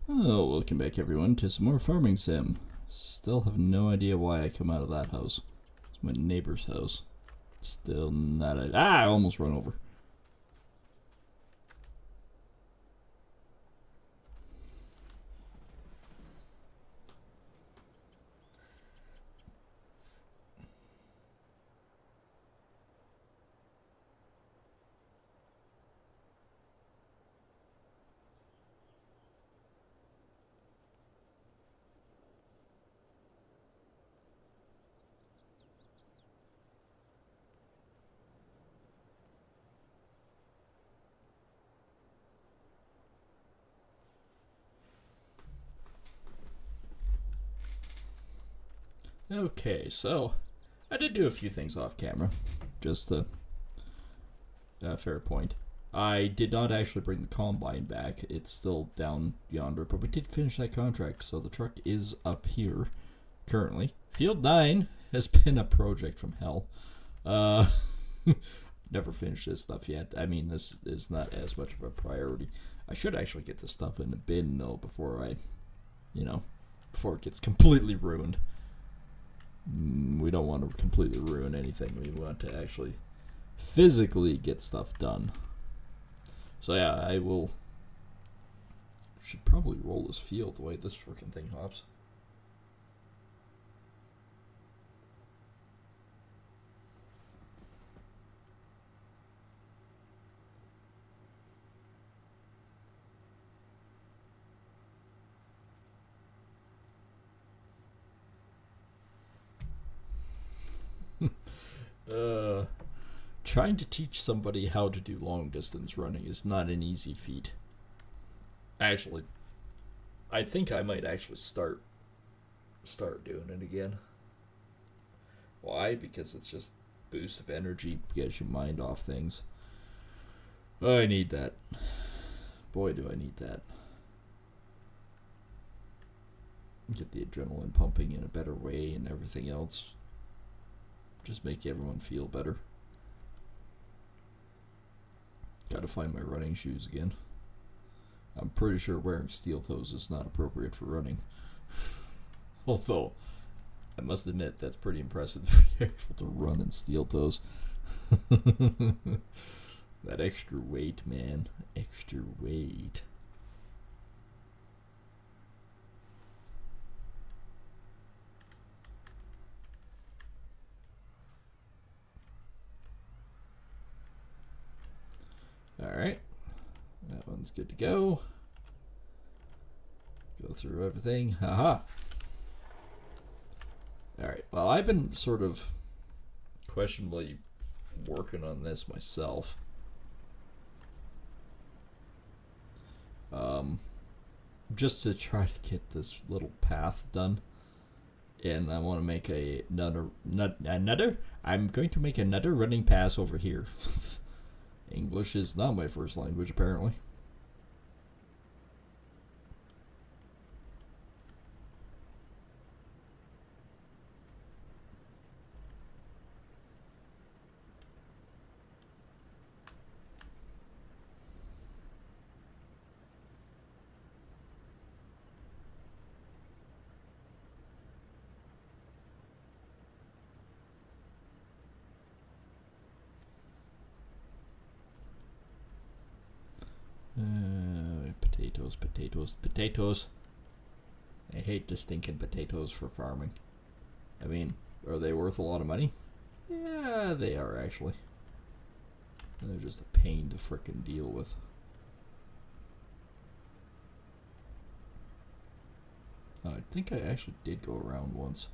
Oh, welcome back everyone to some more farming sim. Still have no idea why I come out of that house. It's my neighbor's house. Still not a... I almost run over. Okay, so I did do a few things off camera. Just a fair point. I did not actually bring the combine back. It's still down yonder, but we did finish that contract, so the truck is up here currently. Field 9 has been a project from hell. Never finished this stuff yet. I mean, this is not as much of a priority. I should actually get this stuff in the bin, though, before before it gets completely ruined. We don't want to completely ruin anything. We want to actually physically get stuff done. So yeah, I should probably roll this field the way this freaking thing hops. Trying to teach somebody how to do long distance running is not an easy feat. Actually, I think I might actually start doing it again. Why? Because it's just boost of energy, gets your mind off things. I need that. Boy, do I need that. Get the adrenaline pumping in a better way and everything else. Just make everyone feel better. Gotta find my running shoes again. I'm pretty sure wearing steel toes is not appropriate for running. Although, I must admit, that's pretty impressive to be able to run in steel toes. That extra weight, man. Extra weight. Alright. That one's good to go. Go through everything. Haha. Alright, well, I've been sort of questionably working on this myself. Just to try to get this little path done. And I want to make another. I'm going to make another running pass over here. English is not my first language, apparently. Potatoes. I hate the stinking potatoes for farming. I mean, are they worth a lot of money? Yeah, they are actually. They're just a pain to frickin' deal with. I think I actually did go around once.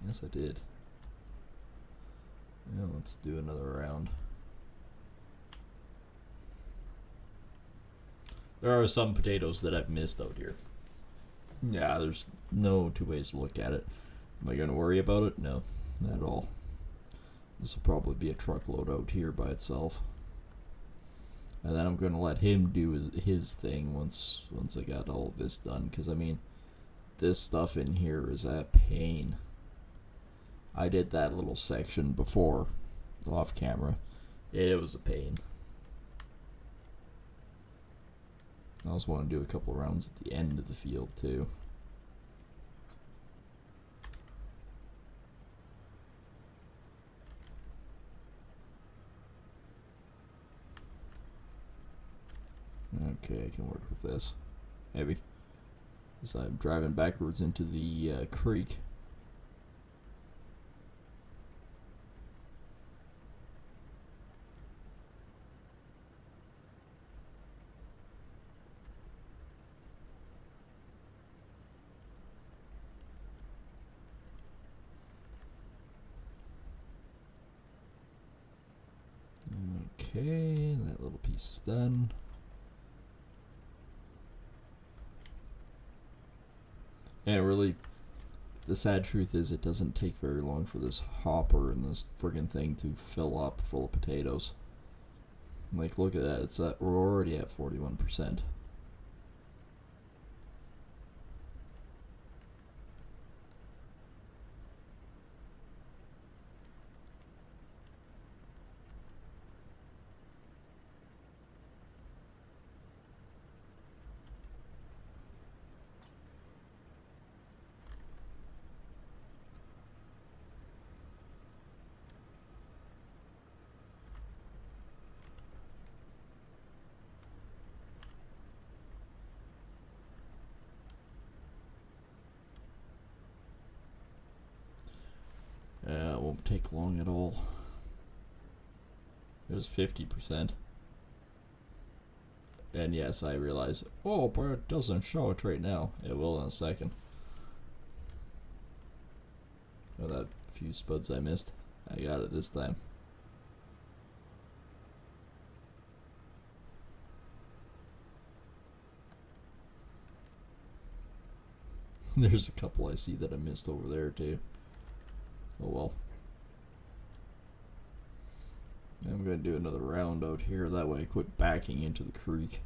Yes, I did. Yeah, let's do another round. There are some potatoes that I've missed out here. Yeah, there's no two ways to look at it. Am I going to worry about it? No, not at all. This will probably be a truckload out here by itself. And then I'm going to let him do his thing once I got all of this done. Because, I mean, this stuff in here is a pain. I did that little section before, off camera. It was a pain. I also want to do a couple rounds at the end of the field too. Okay, I can work with this. Maybe. As I'm driving backwards into the creek. Okay, that little piece is done. And really, the sad truth is it doesn't take very long for this hopper and this friggin' thing to fill up full of potatoes. Like, look at that. It's we're already at 41%. It won't take long at all. It was 50%. And yes, I realize, oh, but it doesn't show it right now. It will in a second. Oh, that few spuds I missed. I got it this time. There's a couple I see that I missed over there too. Oh well. I'm going to do another round out here. That way I quit backing into the creek.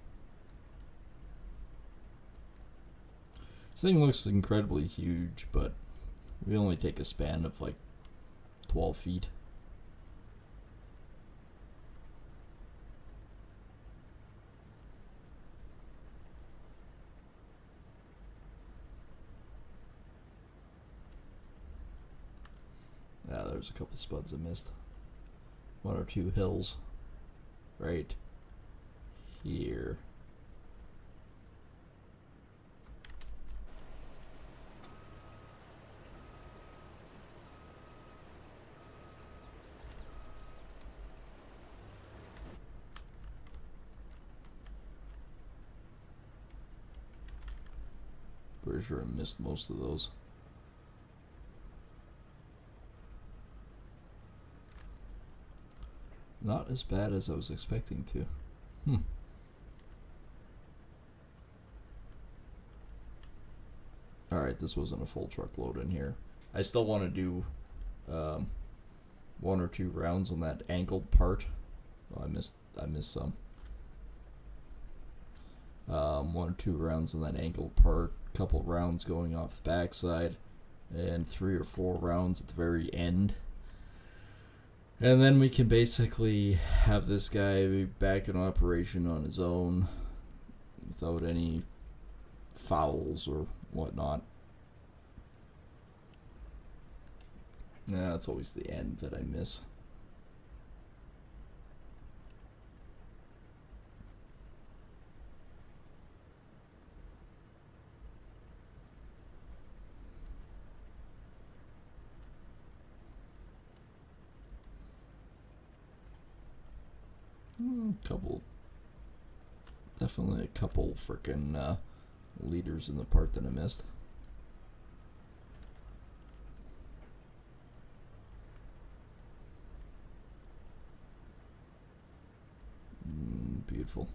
This thing looks incredibly huge, but we only take a span of like 12 feet. Yeah, there's a couple spuds I missed. One or two hills right here. Pretty sure I missed most of those. Not as bad as I was expecting to. Alright, this wasn't a full truckload in here. I still want to do one or two rounds on that angled part. Oh, I missed some. One or two rounds on that angled part, couple rounds going off the backside, and 3 or 4 rounds at the very end. And then we can basically have this guy be back in operation on his own without any fouls or whatnot. Yeah, it's always the end that I miss. Definitely a couple frickin' leaders in the part that I missed. Beautiful.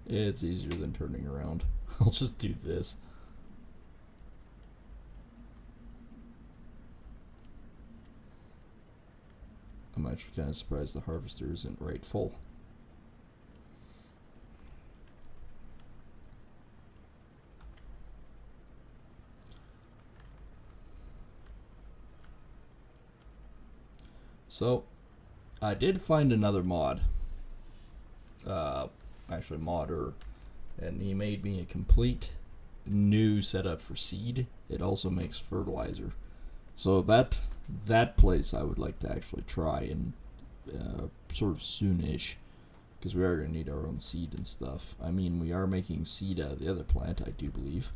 It's easier than turning around. I'll just do this. I'm actually kind of surprised the harvester isn't right full. So, I did find another mod. Actually, modder. And he made me a complete new setup for seed. It also makes fertilizer. So that place I would like to actually try and sort of soonish, because we are going to need our own seed and stuff. I mean, we are making seed out of the other plant, I do believe.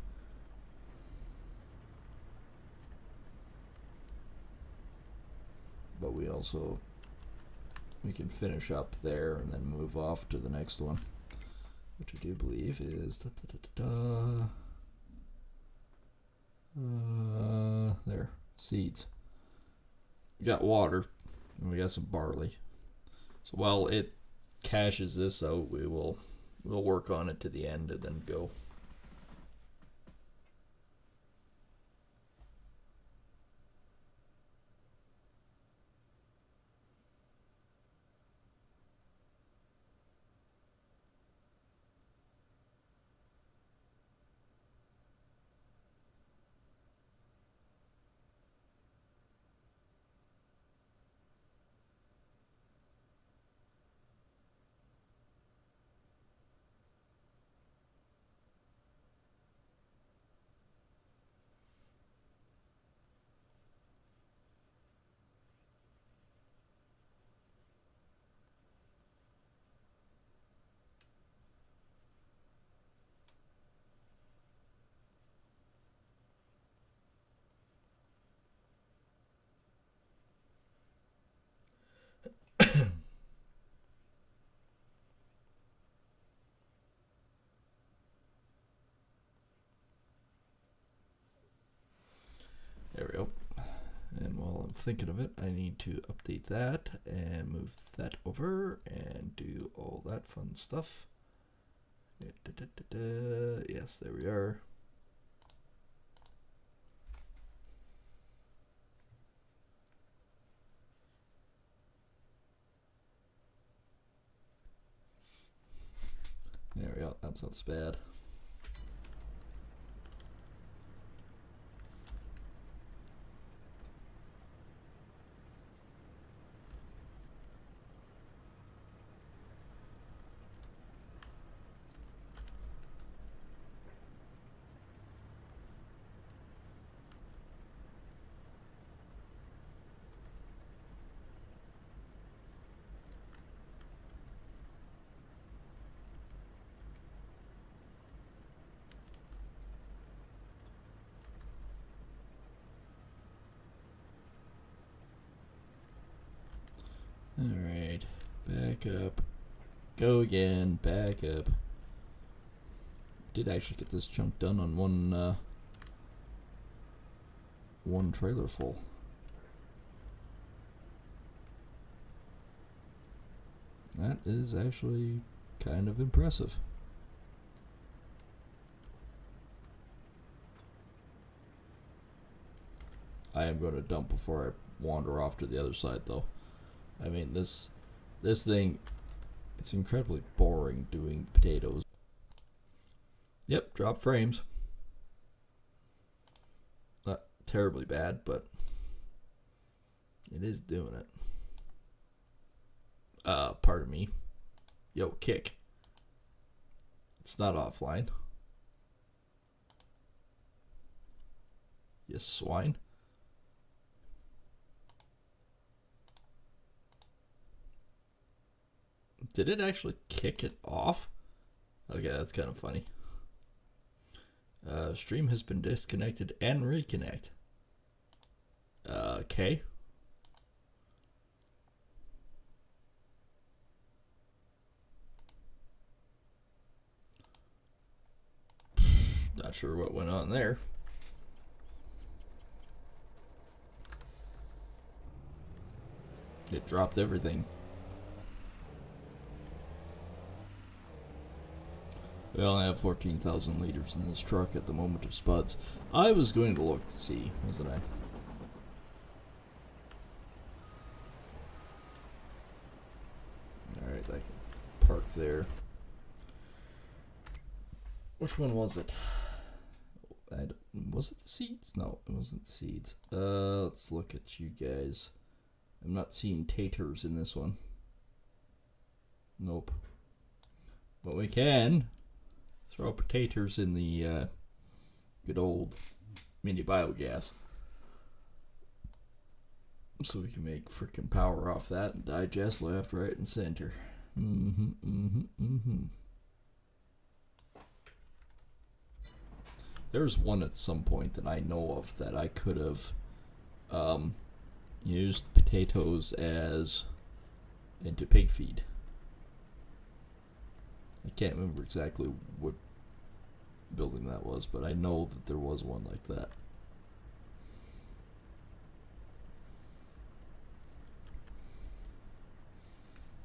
But we can finish up there and then move off to the next one, which I do believe is there, seeds. We got water and we got some barley. So while it caches this out, we'll work on it to the end and then go. There we go. And while I'm thinking of it, I need to update that and move that over and do all that fun stuff. Yes, there we are. There we go. That's not bad. Alright, back up. Go again, back up. Did actually get this chunk done on one trailer full. That is actually kind of impressive. I am going to dump before I wander off to the other side, though. I mean, this thing, it's incredibly boring doing potatoes. Yep, drop frames. Not terribly bad, but it is doing it. Pardon me. Yo, kick. It's not offline. You swine. Did it actually kick it off? Okay, that's kind of funny. Stream has been disconnected and reconnect. Okay. Not sure what went on there. It dropped everything. We only have 14,000 liters in this truck at the moment of spuds. I was going to look to see, wasn't I? Alright, I can park there. Which one was it? Was it the seeds? No, it wasn't the seeds. Let's look at you guys. I'm not seeing taters in this one. Nope. But we can throw potatoes in the good old mini biogas. So we can make freaking power off that and digest left, right, and center. There's one at some point that I know of that I could have used potatoes as into pig feed. I can't remember exactly what building that was, but I know that there was one like that.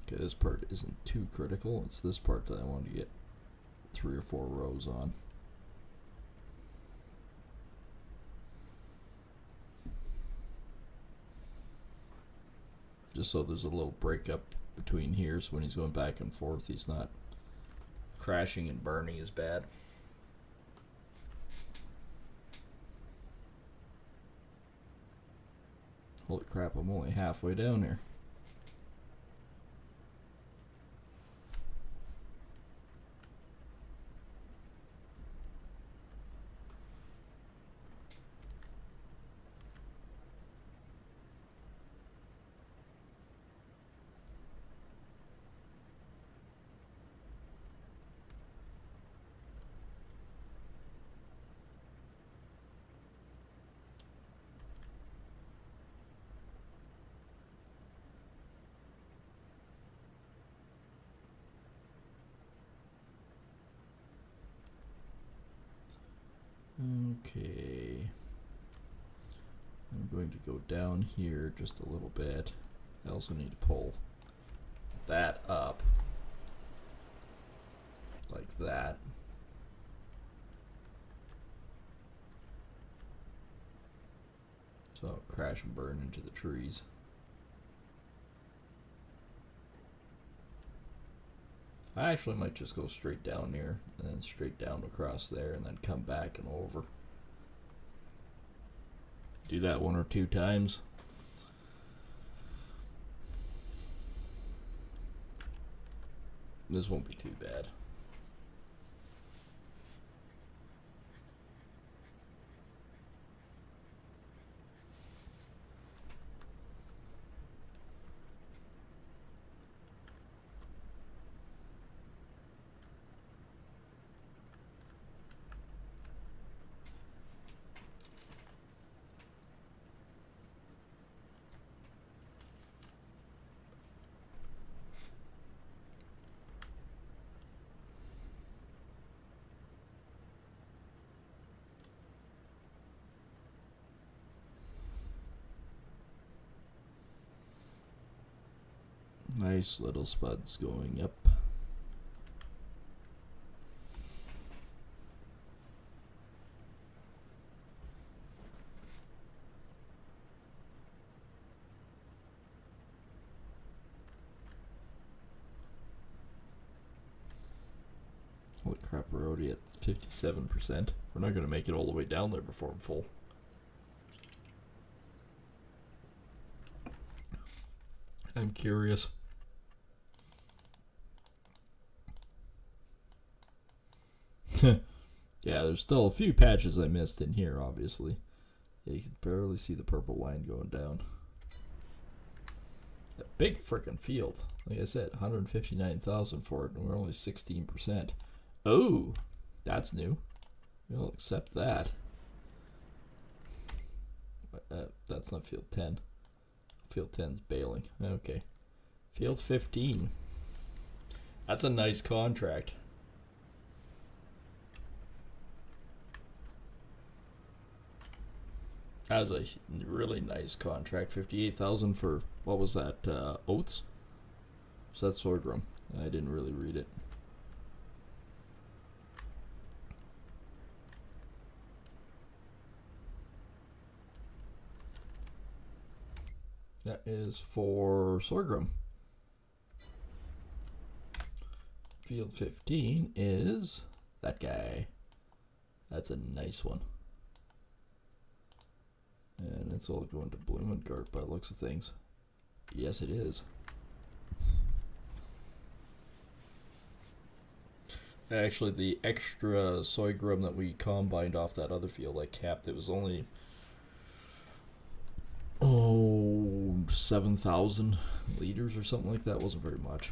Okay, this part isn't too critical. It's this part that I want to get 3 or 4 rows on. Just so there's a little breakup between here, so when he's going back and forth, he's not crashing and burning as bad. Holy crap, I'm only halfway down here. Okay. I'm going to go down here just a little bit. I also need to pull that up like that. So I'll crash and burn into the trees. I actually might just go straight down here and then straight down across there and then come back and over. Do that 1 or 2 times. This won't be too bad. Nice little spuds going up. Holy crap, we're already at 57%. We're not going to make it all the way down there before I'm full. I'm curious. Yeah, there's still a few patches I missed in here, obviously. Yeah, you can barely see the purple line going down. A big frickin' field. Like I said, 159,000 for it, and we're only 16%. Oh, that's new. We'll accept that. That's not field 10. Field 10's bailing. Okay. Field 15. That's a nice contract. That was a really nice contract. 58,000 for, what was that, oats? So that's sorghum. I didn't really read it. That is for sorghum. Field 15 is that guy. That's a nice one. And it's all going to Blumengart by the looks of things. Yes, it is. Actually, the extra sorghum that we combined off that other field I capped, it was only 7,000 liters or something like that. It wasn't very much.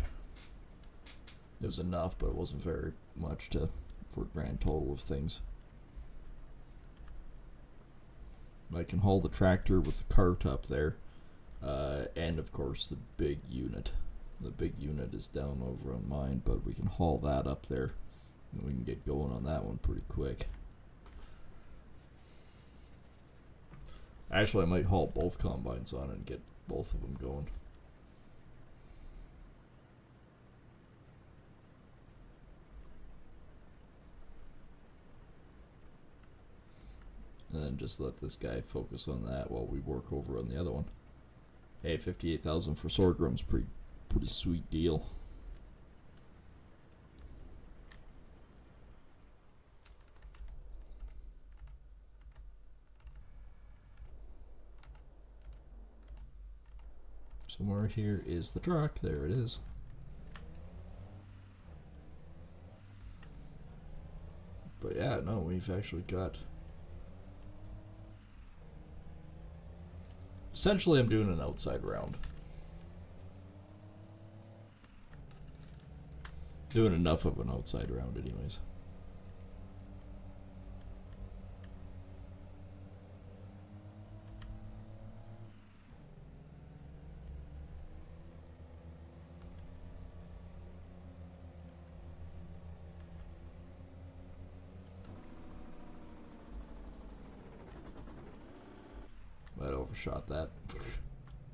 It was enough, but it wasn't very much for a grand total of things. I can haul the tractor with the cart up there, and of course the big unit. The big unit is down over on mine, but we can haul that up there, and we can get going on that one pretty quick. Actually, I might haul both combines on it and get both of them going. And then just let this guy focus on that while we work over on the other one. Hey, 58,000 for sorghum's pretty sweet deal. Somewhere here is the truck. There it is. But yeah, no, we've actually got... Essentially, I'm doing an outside round. Doing enough of an outside round anyways. I overshot that.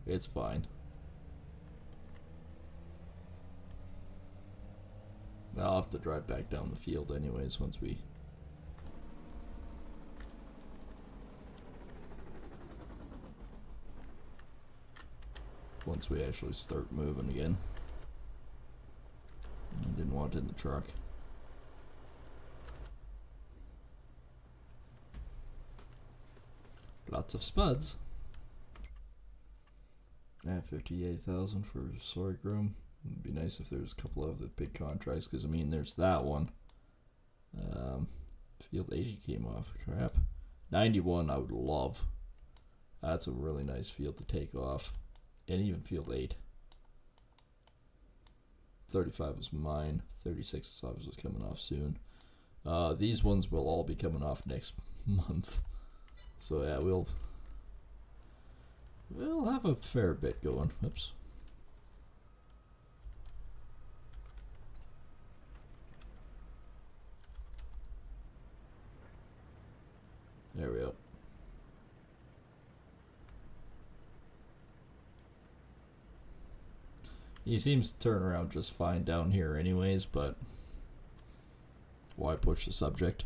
It's fine. I'll have to drive back down the field anyways once we... actually start moving again. I didn't want it in the truck. Lots of spuds. Yeah, 58,000 for sorghum. It'd be nice if there was a couple of the big contracts, because I mean, there's that one. Field 80 came off. Crap. 91 I would love. That's a really nice field to take off. And even field 8. 35 was mine. 36 is obviously coming off soon. These ones will all be coming off next month. So yeah, we'll have a fair bit going. Oops. There we go. He seems to turn around just fine down here anyways, but why push the subject?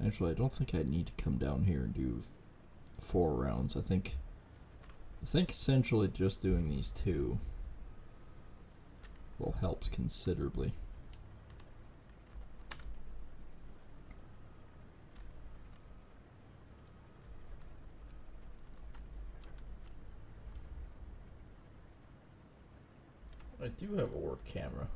Actually, I don't think I need to come down here and do 4 rounds. I think essentially just doing these 2 will help considerably. I do have a work camera.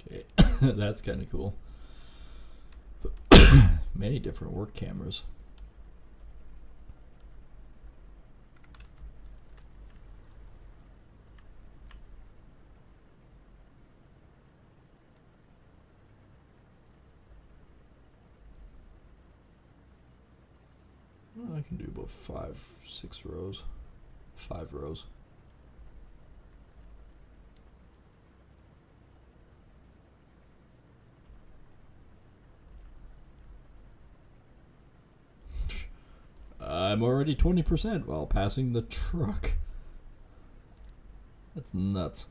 Okay, that's kind of cool. Many different work cameras. Well, I can do about 5-6 rows. 5 rows. I'm already 20% while passing the truck. That's nuts.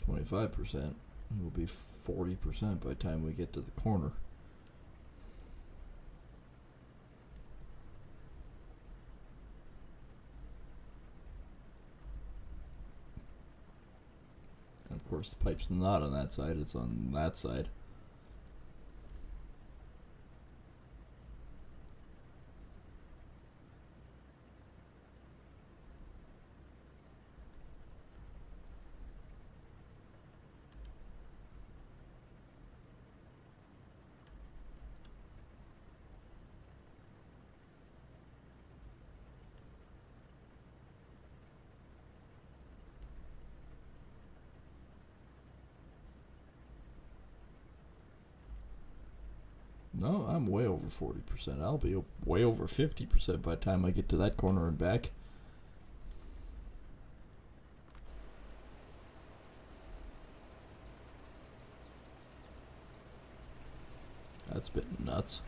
$25%. It will be 40% by the time we get to the corner. And of course, the pipe's not on that side, it's on that side. No, I'm way over 40%. I'll be way over 50% by the time I get to that corner and back. That's a bit nuts.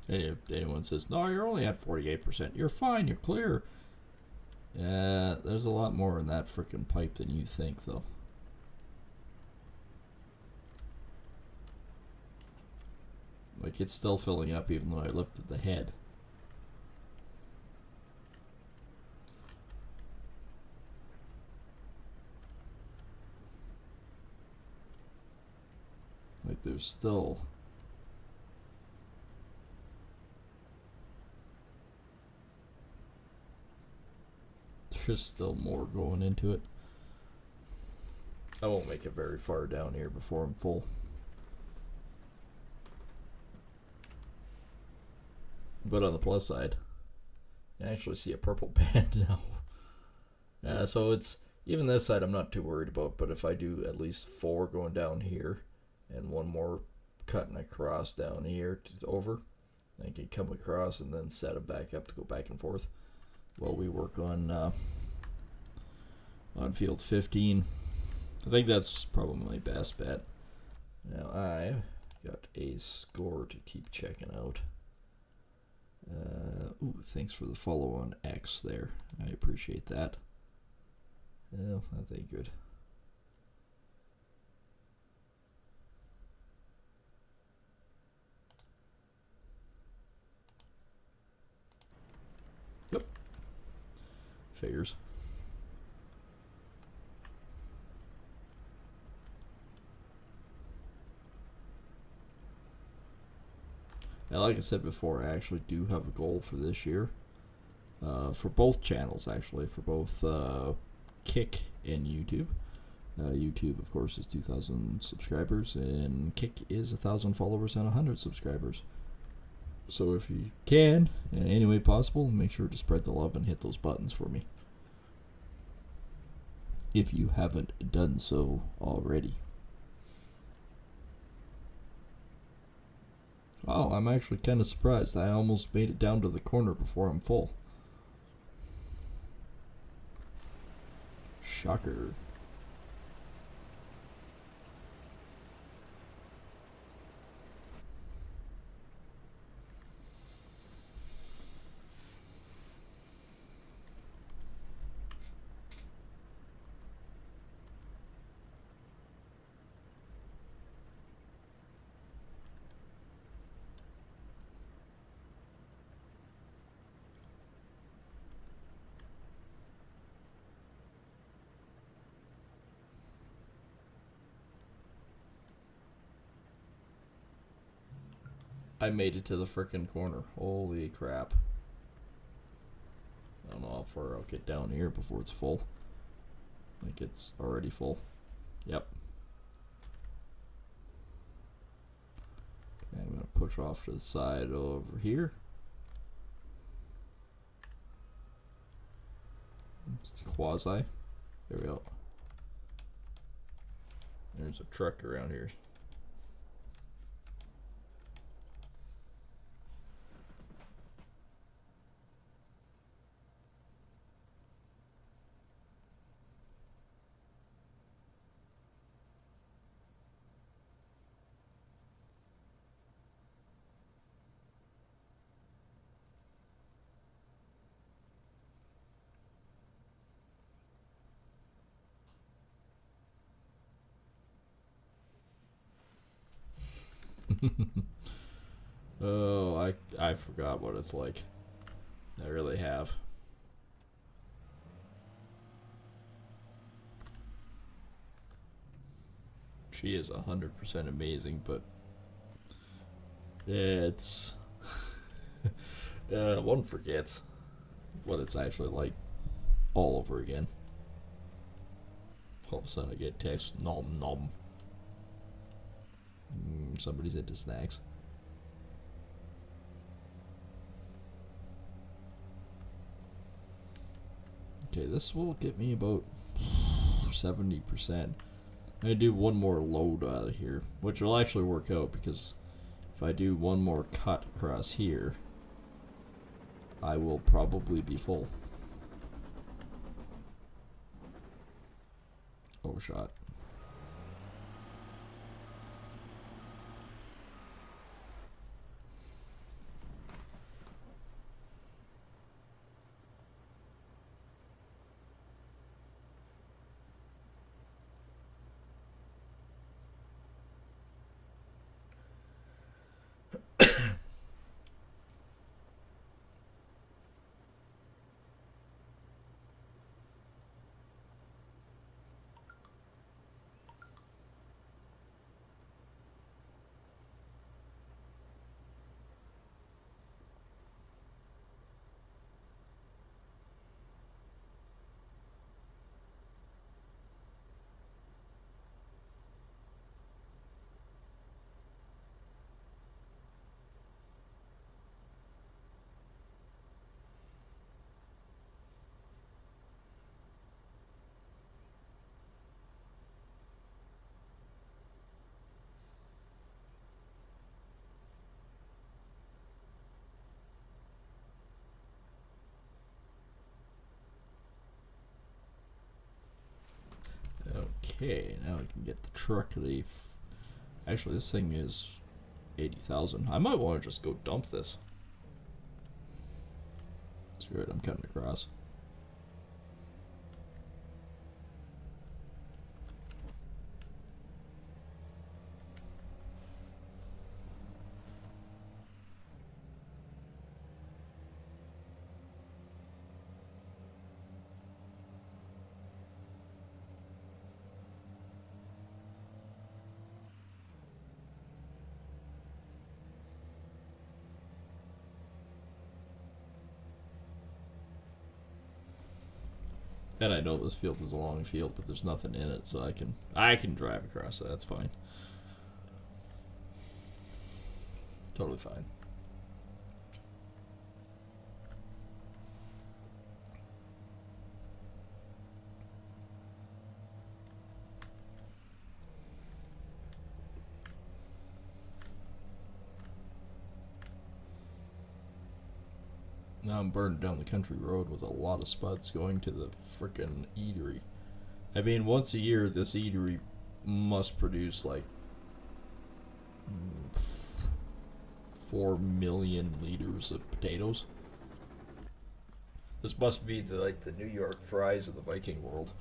And if anyone says, no, you're only at 48%, you're fine, you're clear. Yeah, there's a lot more in that frickin' pipe than you think, though. Like, it's still filling up even though I lifted the head. Like, there's still... There's still more going into it. I won't make it very far down here before I'm full. But on the plus side, I actually see a purple band now. So it's, even this side I'm not too worried about, but if I do at least 4 going down here, and 1 more cutting across down here to over, I can come across and then set it back up to go back and forth while we work on field 15. I think that's probably my best bet. Now I got a score to keep checking out. Ooh, thanks for the follow on X there. I appreciate that. Well, that ain't good. Yep. Figures. And like I said before, I actually do have a goal for this year. For both channels, actually. For both Kick and YouTube. YouTube, of course, is 2,000 subscribers, and Kick is 1,000 followers and 100 subscribers. So if you can, in any way possible, make sure to spread the love and hit those buttons for me, if you haven't done so already. Oh, I'm actually kind of surprised. I almost made it down to the corner before I'm full. Shocker. I made it to the frickin' corner. Holy crap. I don't know how far I'll get down here before it's full. I think it's already full. Yep. Okay, I'm going to push off to the side over here. It's quasi. There we go. There's a truck around here. Oh, I forgot what it's like. I really have. She is 100% amazing, but it's one forgets what it's actually like all over again. All of a sudden I get text, nom nom. Somebody's into snacks. Okay, this will get me about 70%. I do one more load out of here, which will actually work out because if I do one more cut across here, I will probably be full. Overshot. Okay, now I can get the truck leaf. Actually, this thing is 80,000. I might want to just go dump this. Screw it, I'm cutting across. And I know this field is a long field, but there's nothing in it, so I can drive across it. That's fine. Totally fine. Now I'm burning down the country road with a lot of spuds going to the frickin' eatery. I mean, once a year, this eatery must produce like 4 million liters of potatoes. This must be the New York fries of the Viking world.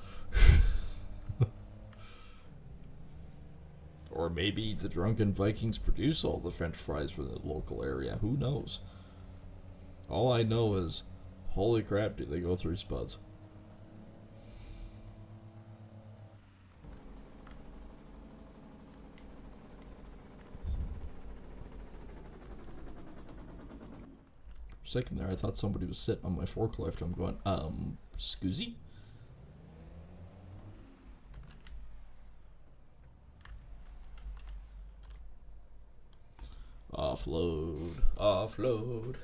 Or maybe the drunken Vikings produce all the French fries for the local area. Who knows? All I know is, holy crap, do they go through spuds. For a second there, I thought somebody was sitting on my forklift. I'm going, scoozy? Offload, offload.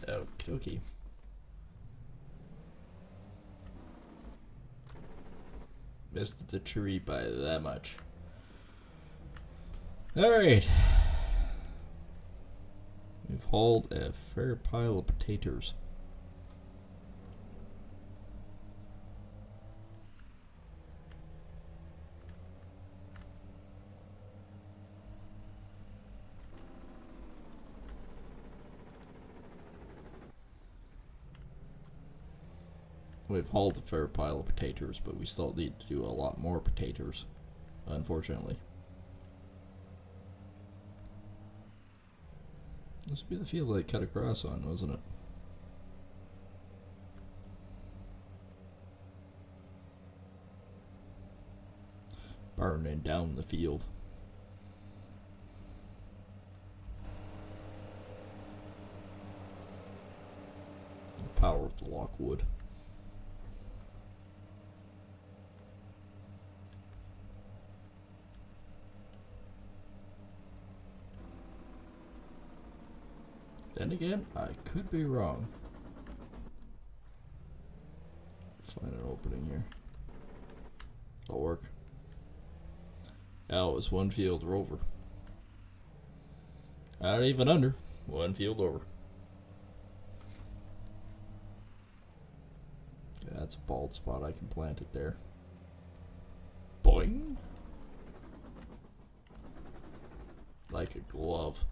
Okie dokie. Missed the tree by that much. Alright. We've hauled a fair pile of potatoes. We've hauled a fair pile of potatoes, but we still need to do a lot more potatoes, unfortunately. This would be the field I cut across on, wasn't it? Burning down the field. The power of the Lockwood. Then again, I could be wrong. Find an opening here. That'll work. Now it's one field over. Not even under. One field over. Yeah, that's a bald spot. I can plant it there. Boing. Like a glove.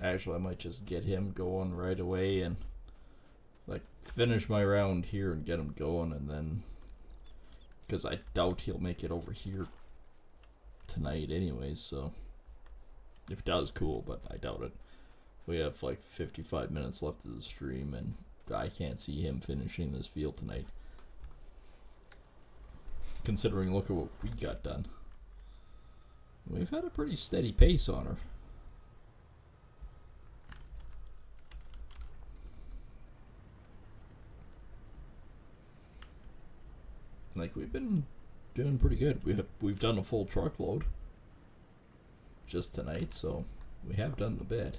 Actually, I might just get him going right away and like finish my round here and get him going, and then because I doubt he'll make it over here tonight anyways, so if it does, cool, but I doubt it. We have like 55 minutes left of the stream and I can't see him finishing this field tonight, considering look at what we got done. We've had a pretty steady pace on her. Like, we've been doing pretty good. We've done a full truckload just tonight, so we have done the bit.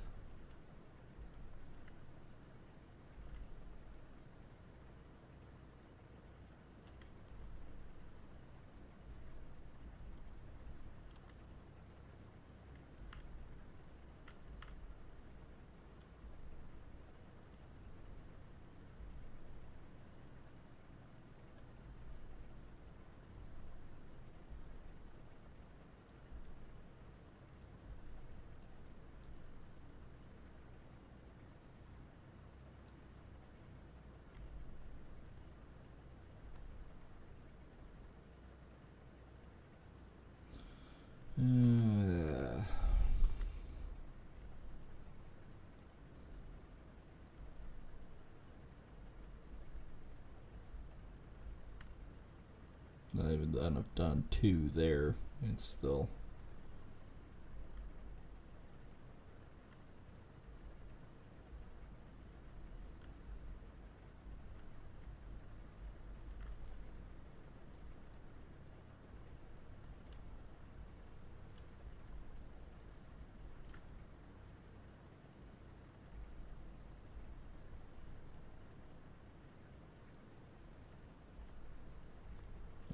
Not even done. I've done 2 there. It's still.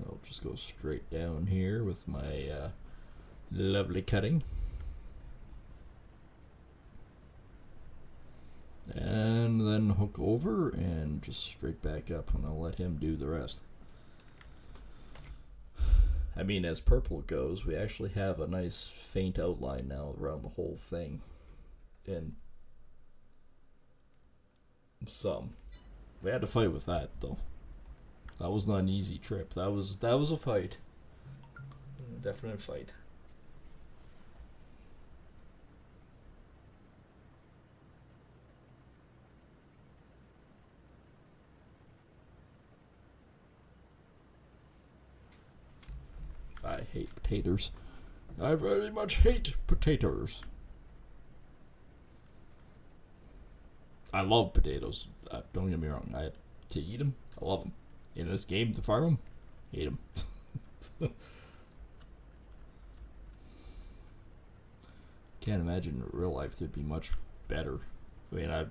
I'll just go straight down here with my lovely cutting. And then hook over and just straight back up, and I'll let him do the rest. I mean, as purple goes, we actually have a nice faint outline now around the whole thing. And some. We had to fight with that, though. That was not an easy trip. That was a fight. A definite fight. I hate potatoes. I very much hate potatoes. I love potatoes. Don't get me wrong. To eat them, I love them. In this game, to farm them, hate them. Can't imagine in real life they'd be much better. I mean,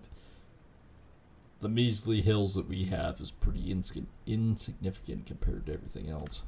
the measly hills that we have is pretty insignificant compared to everything else.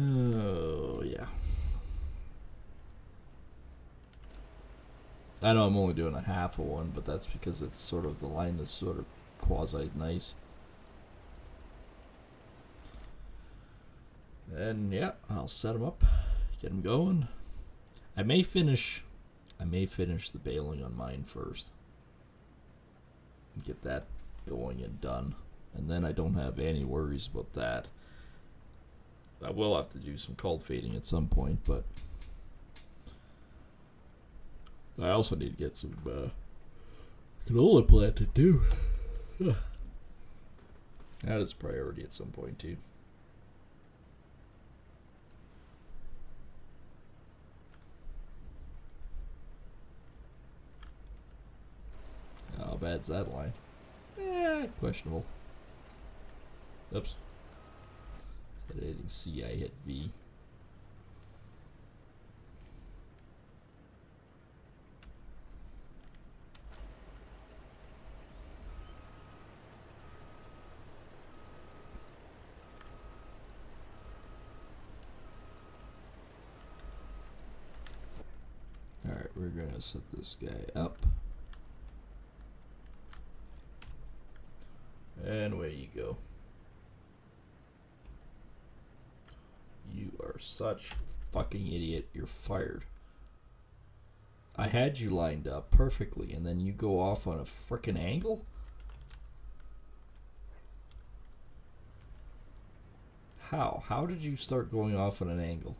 Oh, yeah. I know I'm only doing a half of one, but that's because it's sort of the line that's sort of quasi-nice. And yeah, I'll set them up, get them going. I may finish the baling on mine first. Get that going and done. And then I don't have any worries about that. I will have to do some cultivating at some point, but I also need to get some canola planted too. That is a priority at some point too. How bad's that line? Questionable. Oops. Instead of hitting C, I hit V. Alright, we're gonna set this guy up. And away you go. You are such fucking idiot. You're fired. I had you lined up perfectly, and then you go off on a frickin' angle? How? How did you start going off on an angle?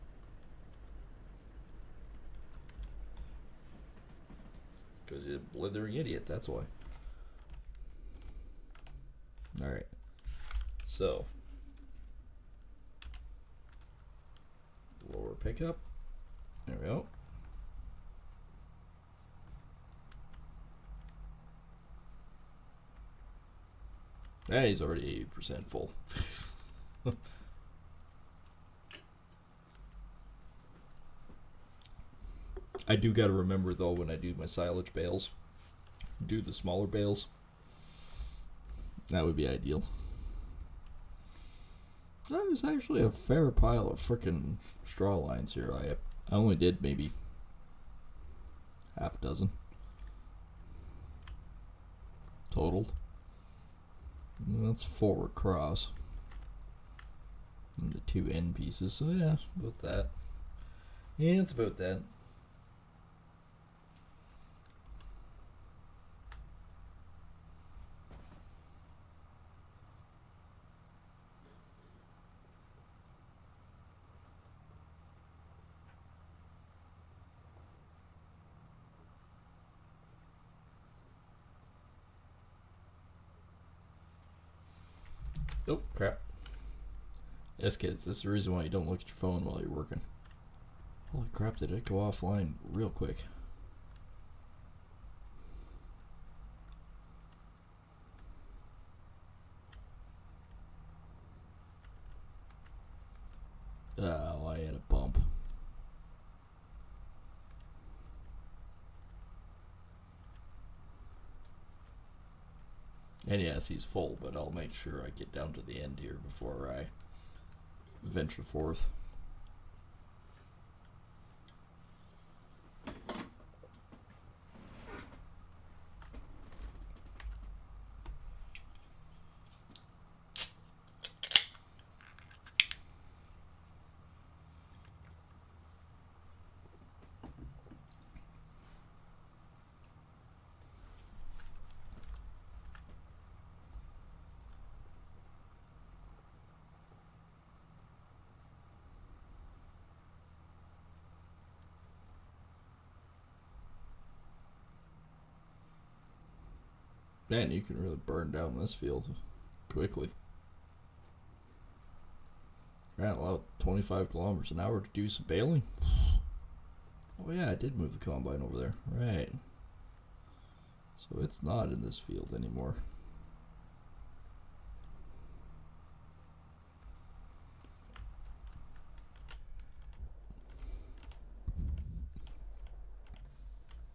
Because you're a blithering idiot, that's why. Alright. So. Lower pickup. There we go. Yeah, he's already 80% full. I do gotta remember though when I do my silage bales, do the smaller bales. That would be ideal. There's actually a fair pile of frickin' straw lines here. I only did maybe half a dozen totaled. That's 4 across. And the 2 end pieces, so yeah, about that. Yeah, it's about that. Oh, crap. Yes, kids, this is the reason why you don't look at your phone while you're working. Holy crap, did it go offline real quick? Oh, I had a bump. And yes, he's full, but I'll make sure I get down to the end here before I venture forth. Man, you can really burn down this field quickly. Ran about 25 kilometers an hour to do some baling. Oh yeah, I did move the combine over there. Right. So it's not in this field anymore.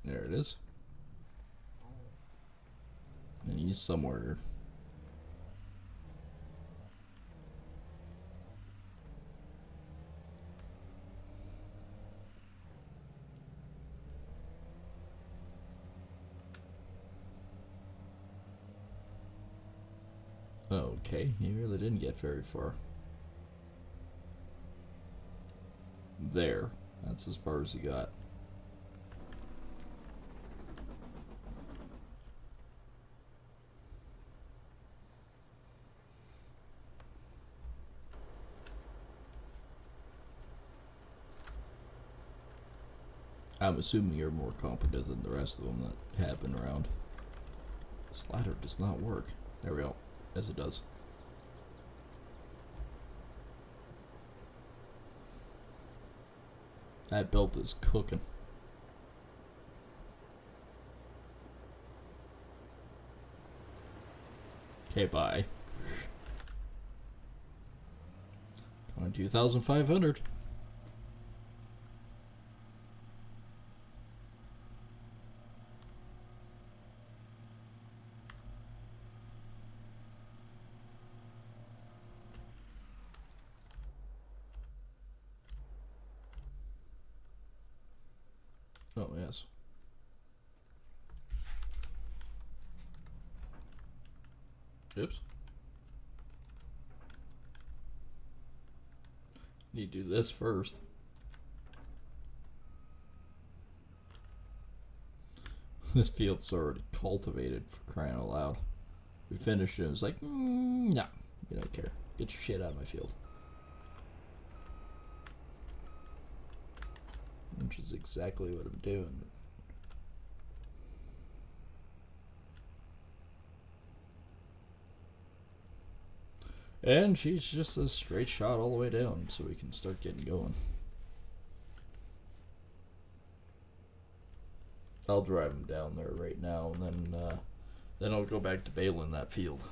There it is. And he's somewhere. Okay, he really didn't get very far. There. That's as far as he got. I'm assuming you're more competent than the rest of them that have been around. This ladder does not work. There we go. As it does. That belt is cooking. Okay, bye. 22,500. Oh, yes. Oops. Need to do this first. This field's already cultivated, for crying out loud. We finished it and it was like, no, you don't care. Get your shit out of my field. Which is exactly what I'm doing. And she's just a straight shot all the way down, so we can start getting going. I'll drive him down there right now, and then I'll go back to baling that field.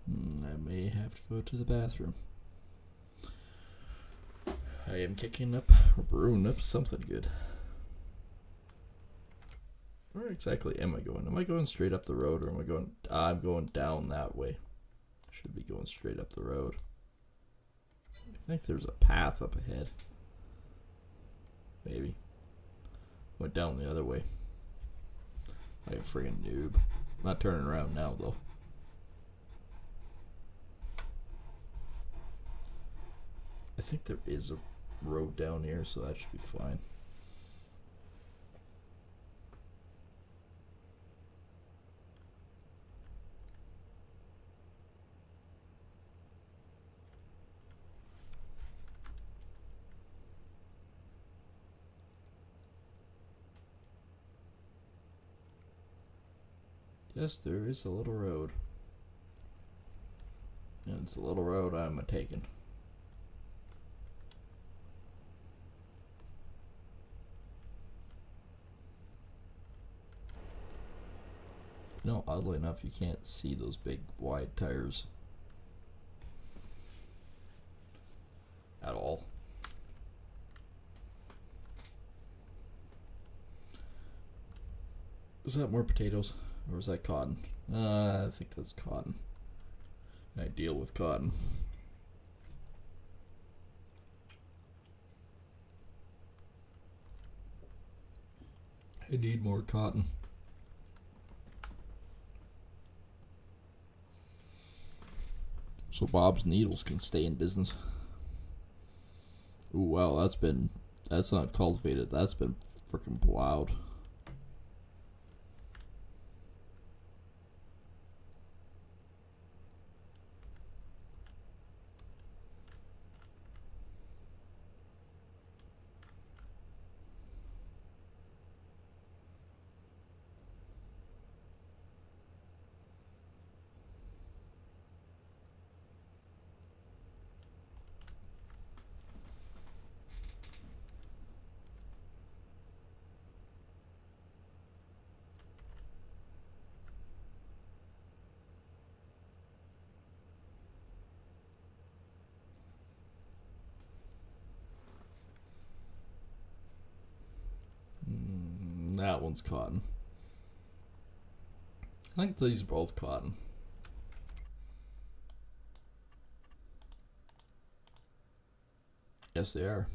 I may have to go to the bathroom. I am kicking up or brewing up something good. Where exactly am I going? Am I going straight up the road, or am I going... I'm going down that way. Should be going straight up the road. I think there's a path up ahead. Maybe. Went down the other way. Like a friggin' noob. I'm not turning around now, though. I think there is a road down here, so that should be fine. Yes, there is a little road. And it's a little road I'm a-taking. No, oddly enough, you can't see those big wide tires at all. Is that more potatoes? Or is that cotton? I think that's cotton. I deal with cotton. I need more cotton. So Bob's Needles can stay in business. Ooh, wow, that's not cultivated. That's been freaking plowed. That one's cotton. I think these are both cotton. Yes, they are.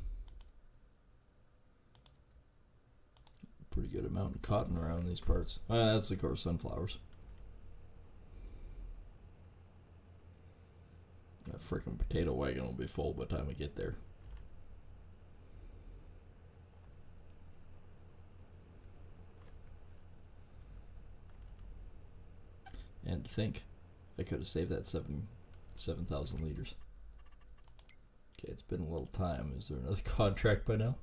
Pretty good amount of cotton around these parts. That's of course sunflowers. That freaking potato wagon will be full by the time we get there. And to think, I could have saved that 7,000 liters. Okay, it's been a little time. Is there another contract by now?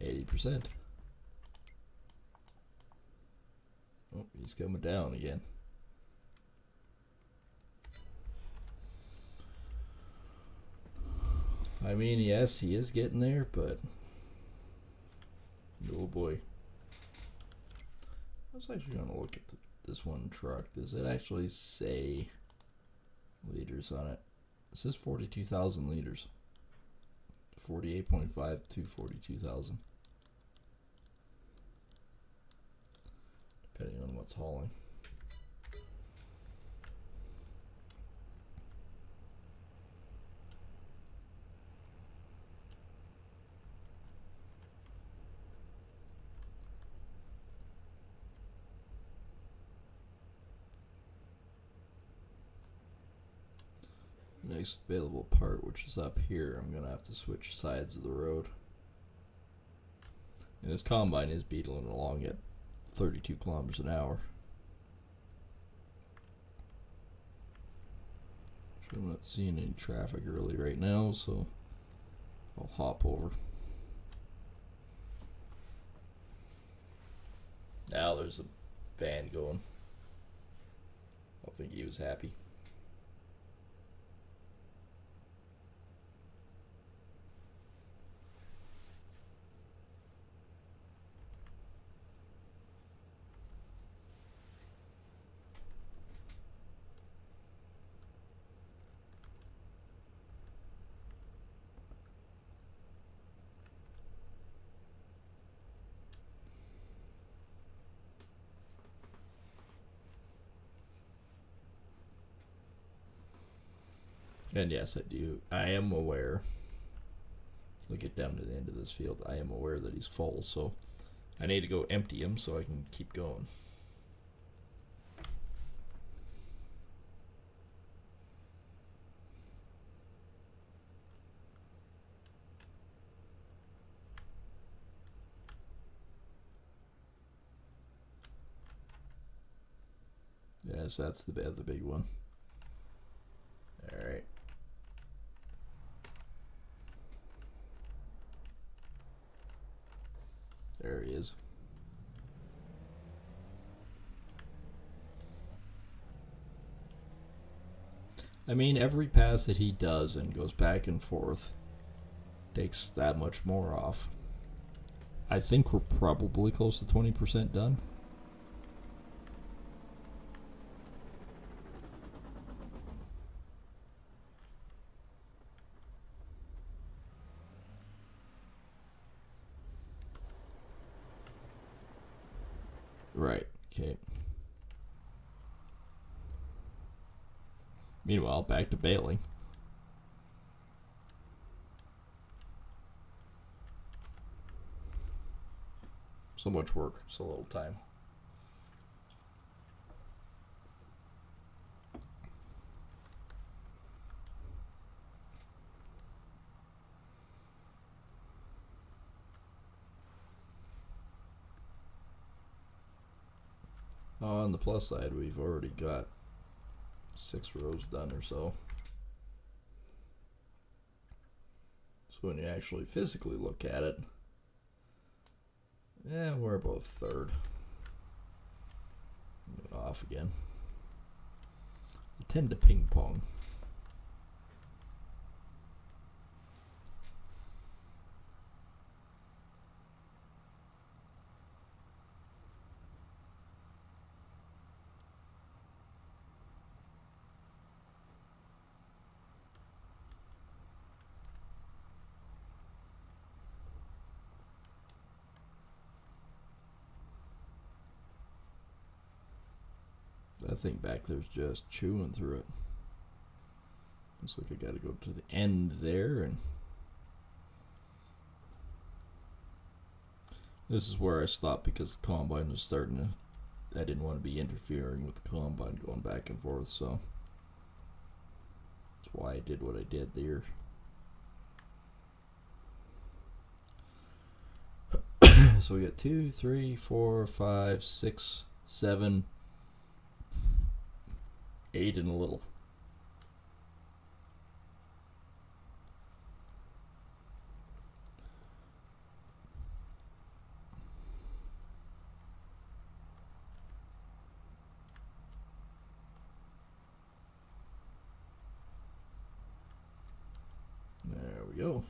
%. Oh, he's coming down again. I mean, yes, he is getting there, but oh boy. I was actually going to look at this one truck. Does it actually say liters on it? It says 42,000 liters. 48.5 to 42,000. Depending on what's hauling. Next available part, which is up here, I'm gonna have to switch sides of the road. And this combine is beetling along at 32 kilometers an hour. I'm not seeing any traffic really right now, so I'll hop over. Now there's a van going. I don't think he was happy. And yes, I am aware. We'll get down to the end of this field. I am aware that he's full, so I need to go empty him so I can keep going. Yes, that's the big one. All right. There he is. I mean, every pass that he does and goes back and forth takes that much more off. I think we're probably close to 20% done. Right, okay. Meanwhile, back to baling. So much work, so little time. On the plus side, we've already got 6 rows done or so. So when you actually physically look at it, yeah, we're about third. Off again. I tend to ping pong. That thing back there's just chewing through it. Looks like I gotta go to the end there, and this is where I stopped because the combine was starting to, I didn't want to be interfering with the combine going back and forth, so that's why I did what I did there. So we got 2, 3, 4, 5, 6, 7, 8 and a little. There we go.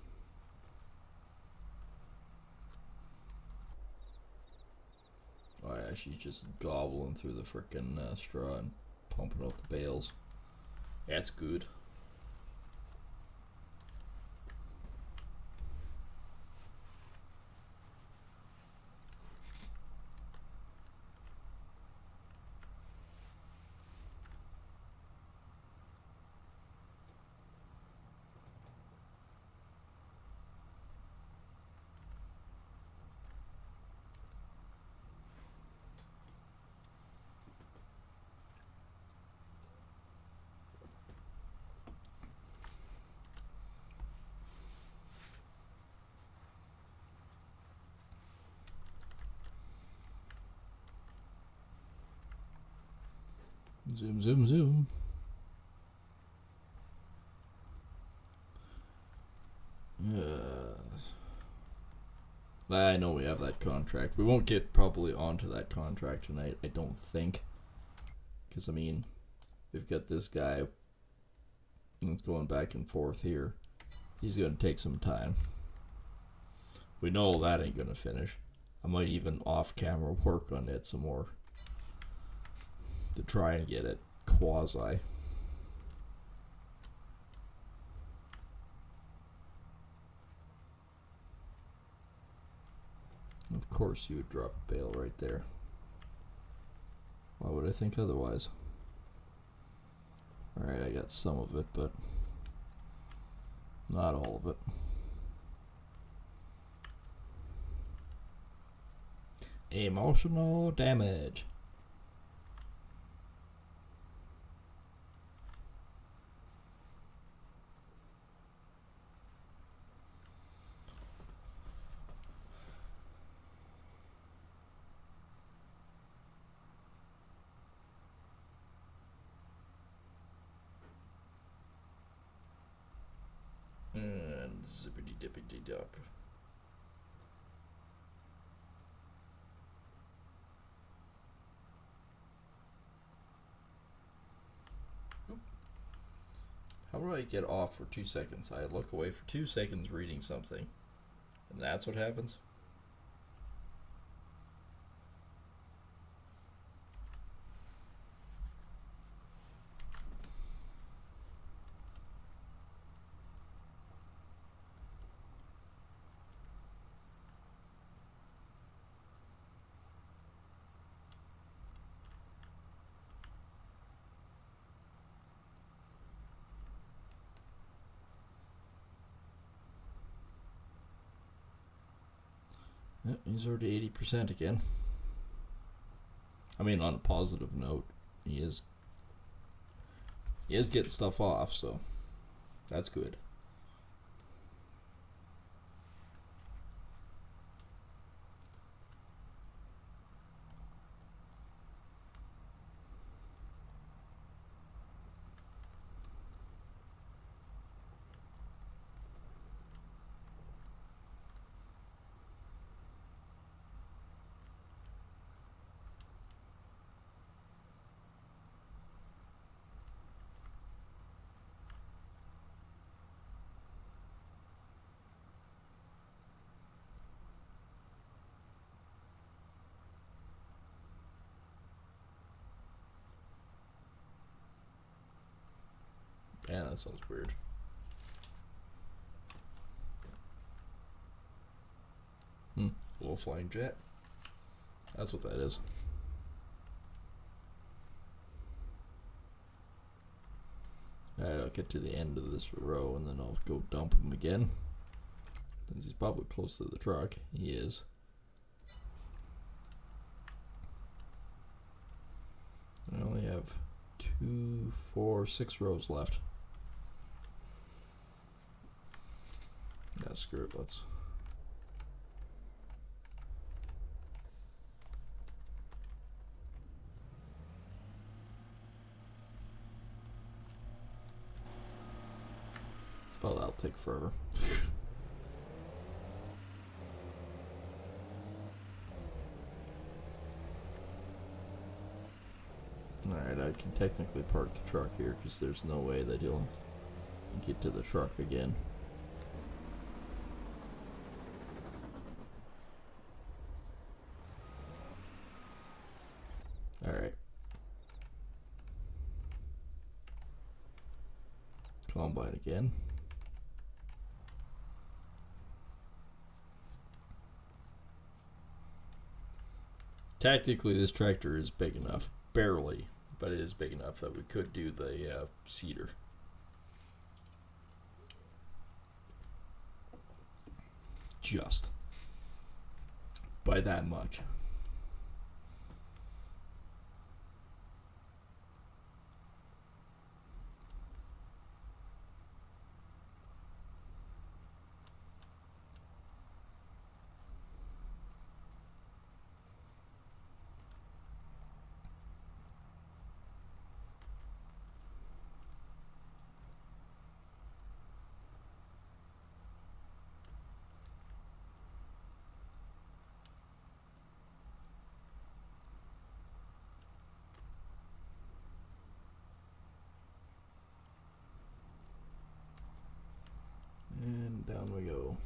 Oh yeah, she's just gobbling through the frickin' straw and pumping out the bales. That's good. Zoom, zoom, zoom. I know we have that contract. We won't get probably onto that contract tonight, I don't think. Because, I mean, we've got this guy that's going back and forth here. He's going to take some time. We know that ain't going to finish. I might even off-camera work on it some more to try and get it quasi. Of course you would drop a bale right there. Why would I think otherwise? Alright, I got some of it, but not all of it. Emotional damage. And zippity dippity dup. How do I get off for 2 seconds? I look away for 2 seconds reading something, and that's what happens? Yep, he's already 80% again. I mean, on a positive note, he is getting stuff off, so that's good. that sounds weird. Little flying jet. That's what that is. Alright, I'll get to the end of this row and then I'll go dump him again. Since he's probably close to the truck. He is. I only have 2, 4, 6 rows left. Yeah, screw it, let's... Oh, that'll take forever. Alright, I can technically park the truck here because there's no way that he'll get to the truck again. Alright. Combine again. Tactically, this tractor is big enough, barely, but it is big enough that we could do the seeder. Just by that much. And down we go.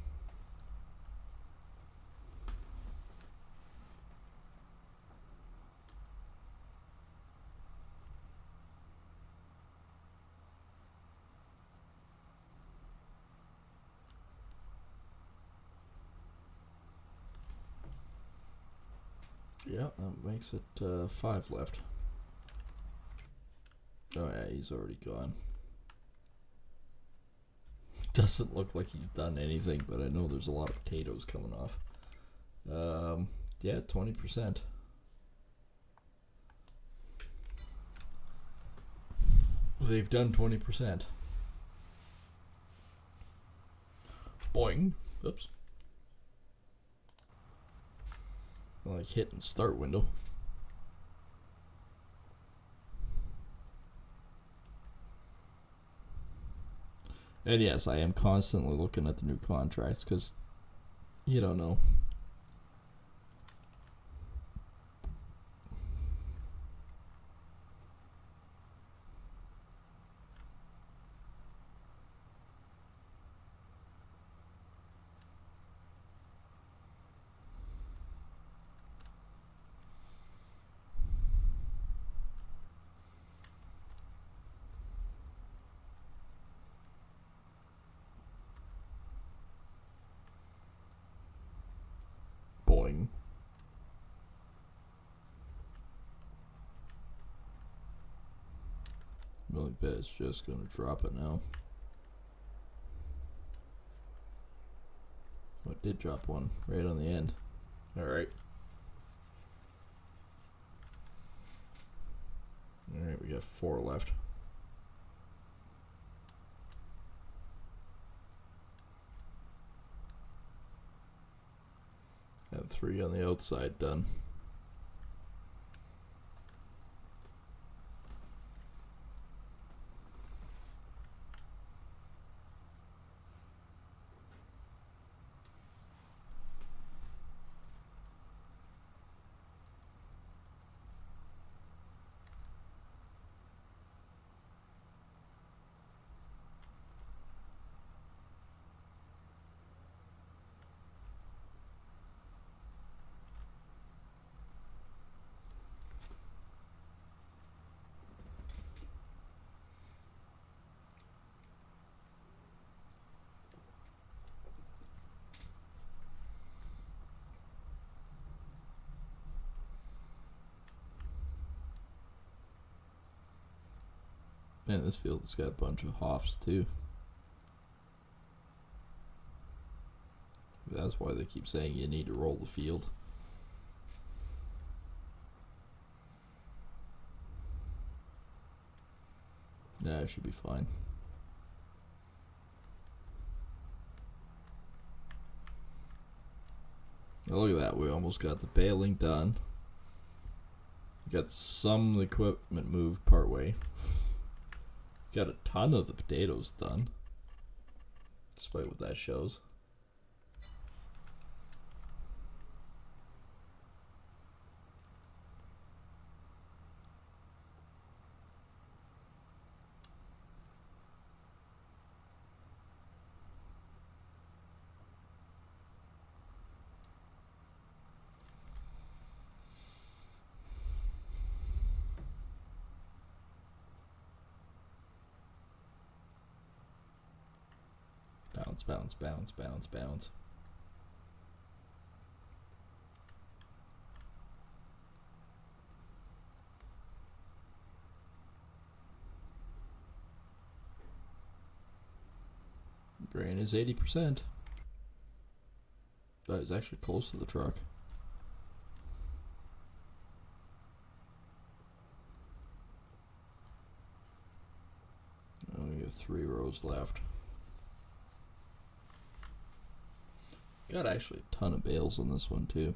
Yeah, that makes it 5 left. Oh yeah, he's already gone. Doesn't look like he's done anything, but I know there's a lot of potatoes coming off. Yeah, 20%. They've done 20%. Boing. Oops. Like hitting start window. And yes, I am constantly looking at the new contracts because you don't know. Boing. Really bet it's just gonna drop it now. Oh, it did drop one right on the end. Alright. Alright, we got 4 left. And 3 on the outside done. Man, this field's got a bunch of hops too. That's why they keep saying you need to roll the field. Yeah, it should be fine. Oh, look at that, we almost got the baling done. Got some of the equipment moved part way. Got a ton of the potatoes done, despite what that shows. Bounce, bounce, bounce, bounce, bounce. Grain is 80%. That is actually close to the truck. Oh, we have 3 rows left. Got actually a ton of bales on this one too.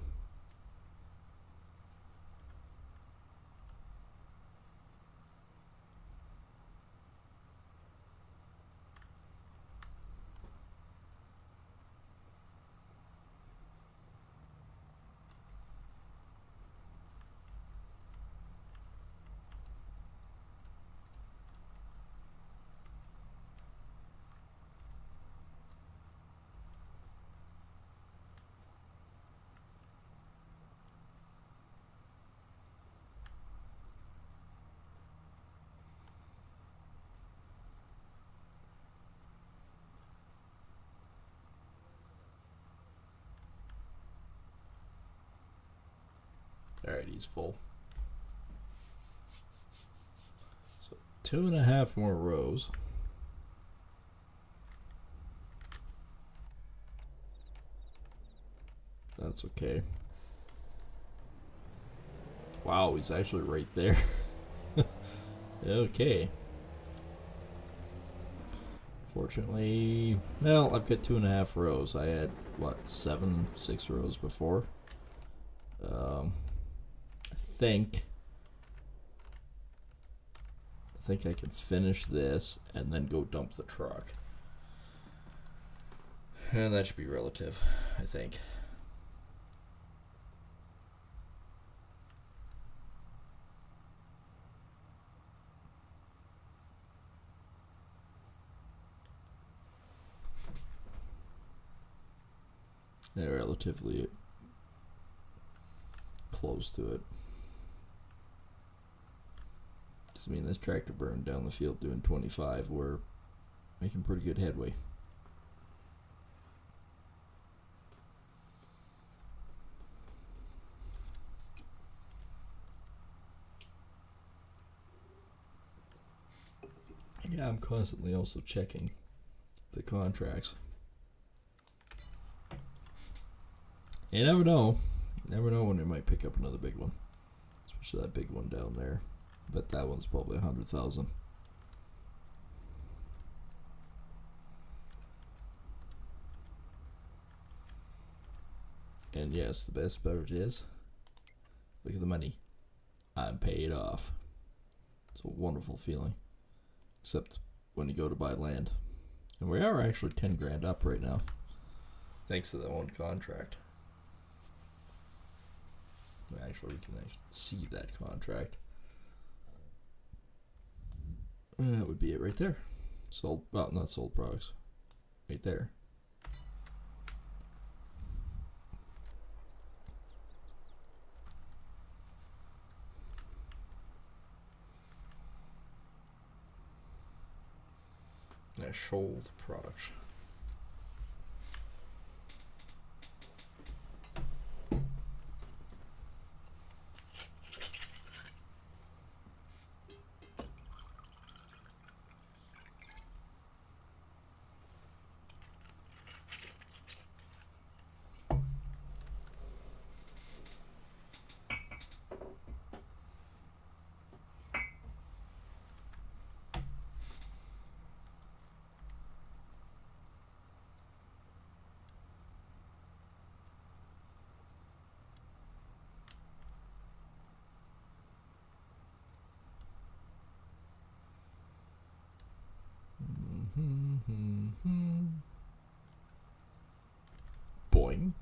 Alright, he's full. So 2.5 more rows. That's okay. Wow, he's actually right there. Okay. Fortunately, well, I've got 2.5 rows. I had, what, 6 rows before? I think I can finish this and then go dump the truck. And that should be relative, I think. Yeah, relatively close to it. I mean, this tractor burned down the field doing 25. We're making pretty good headway. Yeah, I'm constantly also checking the contracts. You never know. You never know when they might pick up another big one. Especially that big one down there. But that one's probably 100,000. And yes, the best part is, look at the money. I'm paid off. It's a wonderful feeling. Except when you go to buy land. And we are actually 10 grand up right now. Thanks to that one contract. Actually, we can actually see that contract. That would be it right there. Sold, well, not sold products. Right there. Sold products. Boing.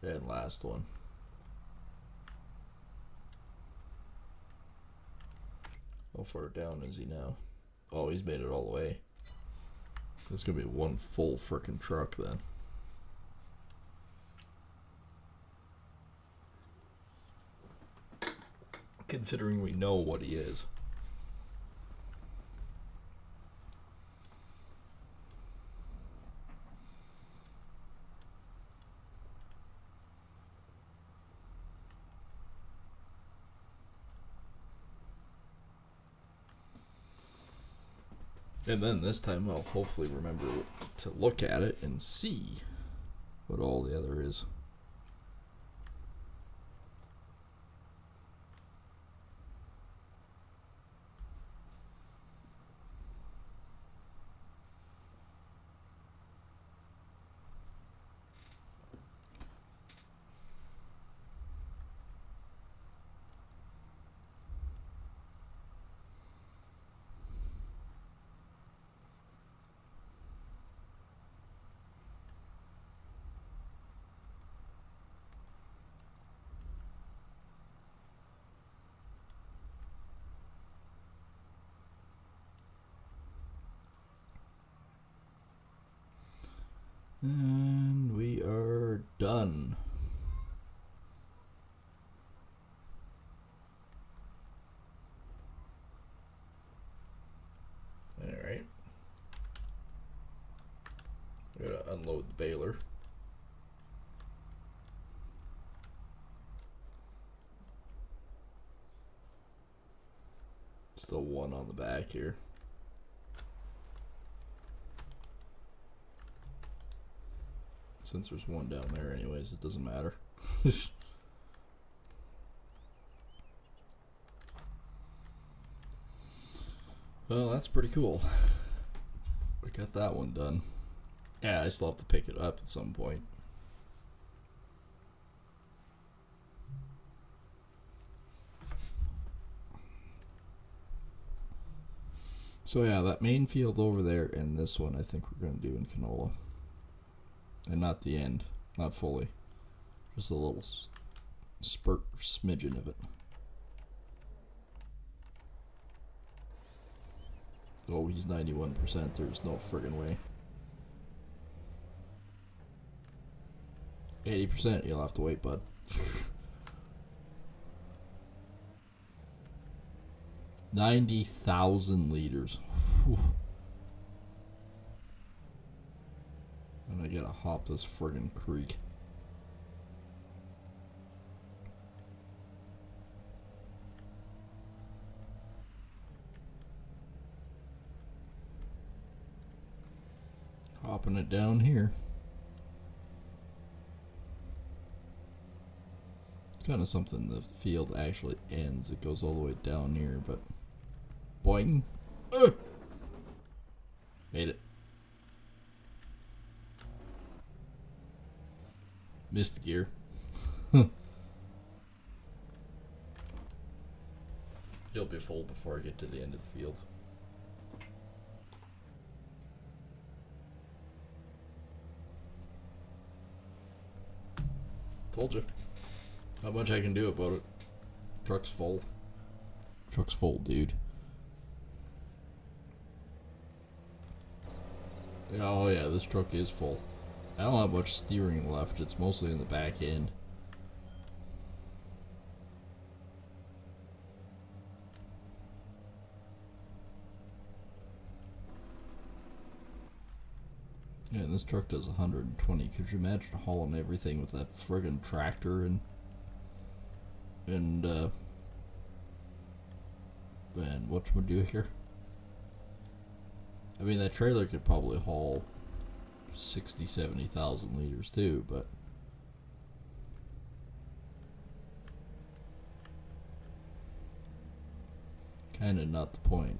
And last one. How far down is he now? Oh, he's made it all the way. That's gonna be one full frickin' truck then. Considering we know what he is. And then this time I'll hopefully remember to look at it and see what all the other is. And we are done. Alright. We're going to unload the baler. Still one on the back here. Since there's one down there anyways, it doesn't matter. Well, that's pretty cool. We got that one done. Yeah, I still have to pick it up at some point. So yeah, that main field over there and this one I think we're going to do in canola. And not the end. Not fully. Just a little spurt or smidgen of it. Oh, he's 91%. There's no friggin' way. 80%, you'll have to wait, bud. 90,000 liters. Whew. And I gotta hop this friggin' creek. Hopping it down here. Kind of something the field actually ends. It goes all the way down here, but boing. Made it. Missed the gear. He'll be full before I get to the end of the field. Told you. Not much I can do about it. Truck's full. Truck's full, dude. Oh yeah, this truck is full. I don't have much steering left. It's mostly in the back end. Yeah, and this truck does 120. Could you imagine hauling everything with that friggin' tractor and whatchamado here? I mean, that trailer could probably haul 60, 70,000 liters too, but kind of not the point.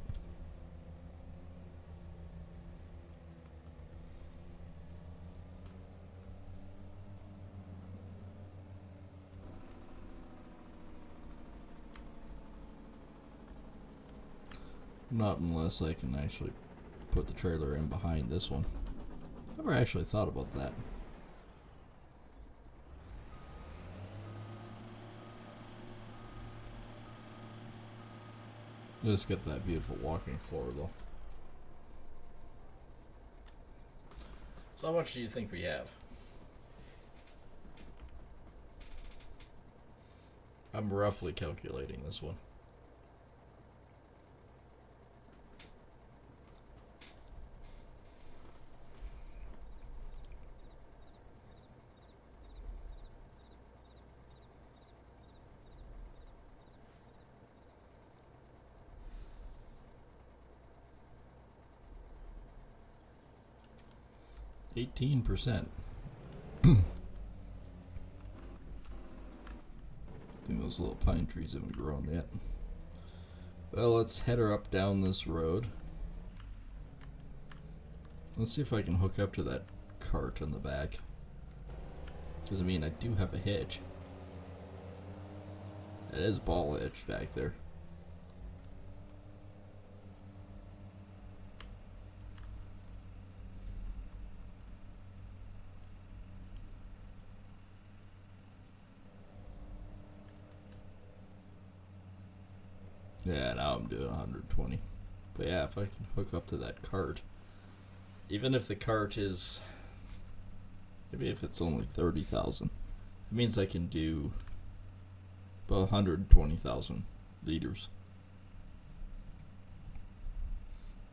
Not unless I can actually put the trailer in behind this one. Never actually thought about that. Just get that beautiful walking floor though. So how much do you think we have? I'm roughly calculating this one. %. I think those little pine trees haven't grown yet. Well, let's head her up down this road. Let's see if I can hook up to that cart in the back. Because, I mean, I do have a hitch. It is ball hitch back there. Yeah, now I'm doing 120. But yeah, if I can hook up to that cart, even if the cart is, maybe if it's only 30,000, it means I can do about 120,000 liters.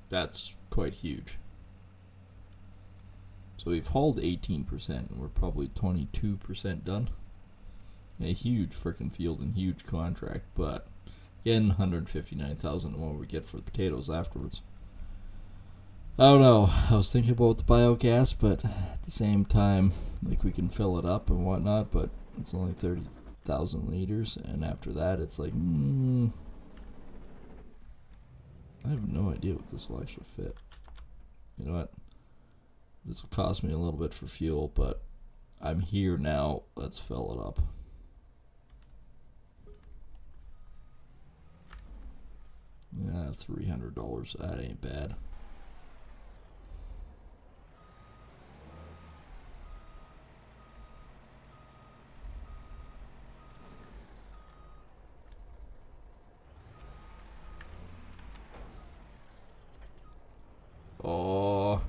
That's quite huge. So we've hauled 18%, and we're probably 22% done. A huge freaking field and huge contract, but again, 159,000 what we get for the potatoes afterwards. I don't know. I was thinking about the biogas, but at the same time, like, we can fill it up and whatnot, but it's only 30,000 liters, and after that, it's like, I have no idea what this will actually fit. You know what? This will cost me a little bit for fuel, but I'm here now. Let's fill it up. Yeah, $300. That ain't bad. Oh,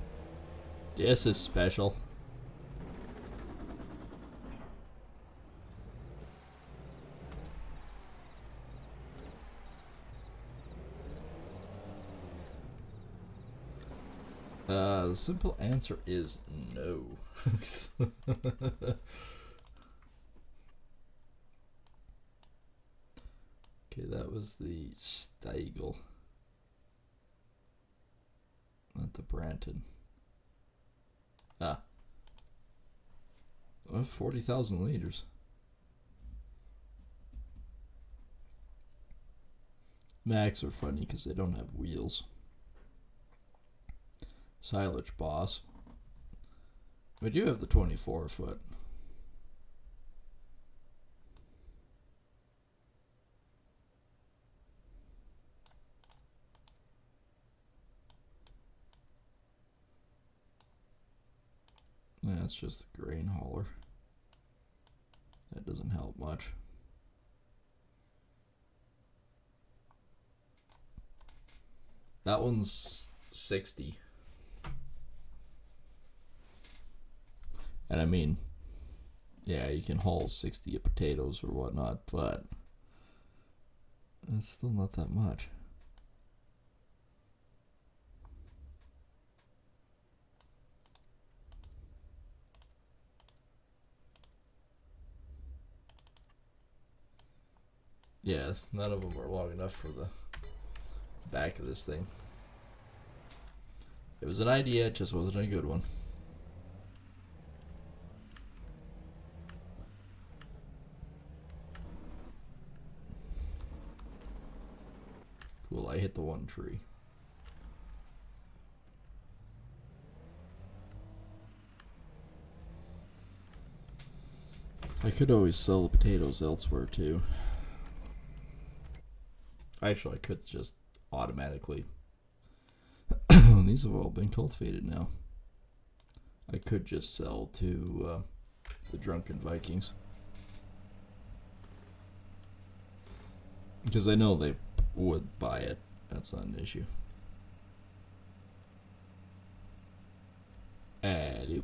this is special. The simple answer is no. Okay, that was the Steigel. Not the Branton. 40,000 liters. Max are funny because they don't have wheels. Silage Boss. We do have the 24 foot. That's just the grain hauler. That doesn't help much. That one's 60. And I mean, yeah, you can haul 60 of potatoes or whatnot, but it's still not that much. Yeah, none of them are long enough for the back of this thing. It was an idea, it just wasn't a good one. Cool, I hit the one tree. I could always sell the potatoes elsewhere too. Actually, I could just automatically and these have all been cultivated now. I could just sell to the drunken Vikings. Because I know they would buy it. That's not an issue. Hello.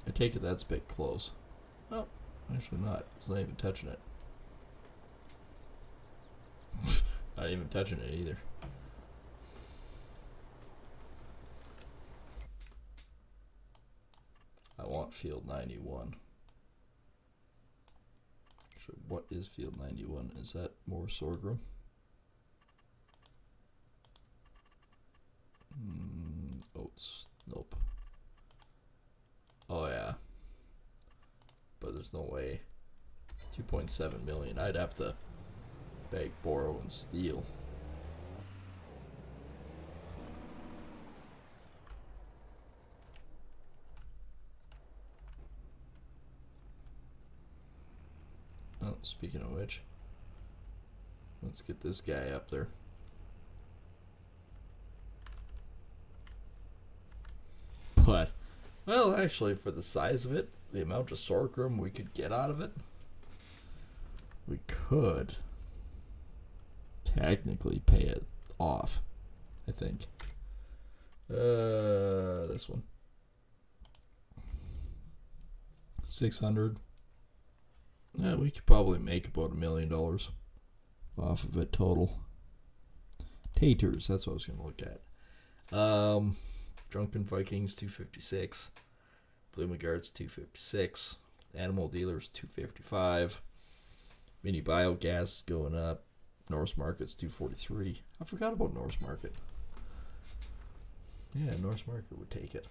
I take it that's a bit close. Oh, actually not. It's not even touching it. Not even touching it either. I want field 91. Actually, what is field 91? Is that more sorghum? Oats. Nope. Oh yeah. But there's no way. 2.7 million. I'd have to beg, borrow, and steal. Oh, speaking of which, let's get this guy up there. But, well, actually, for the size of it, the amount of sorghum we could get out of it, we could technically pay it off, I think. This one. 600. Yeah, we could probably make about $1 million off of it total. Taters, that's what I was going to look at. Drunken Vikings, 256. Blooming Guards, 256. Animal Dealers, 255. Mini Biogas going up. Norse Market's 243. I forgot about Norse Market. Yeah, Norse Market would take it.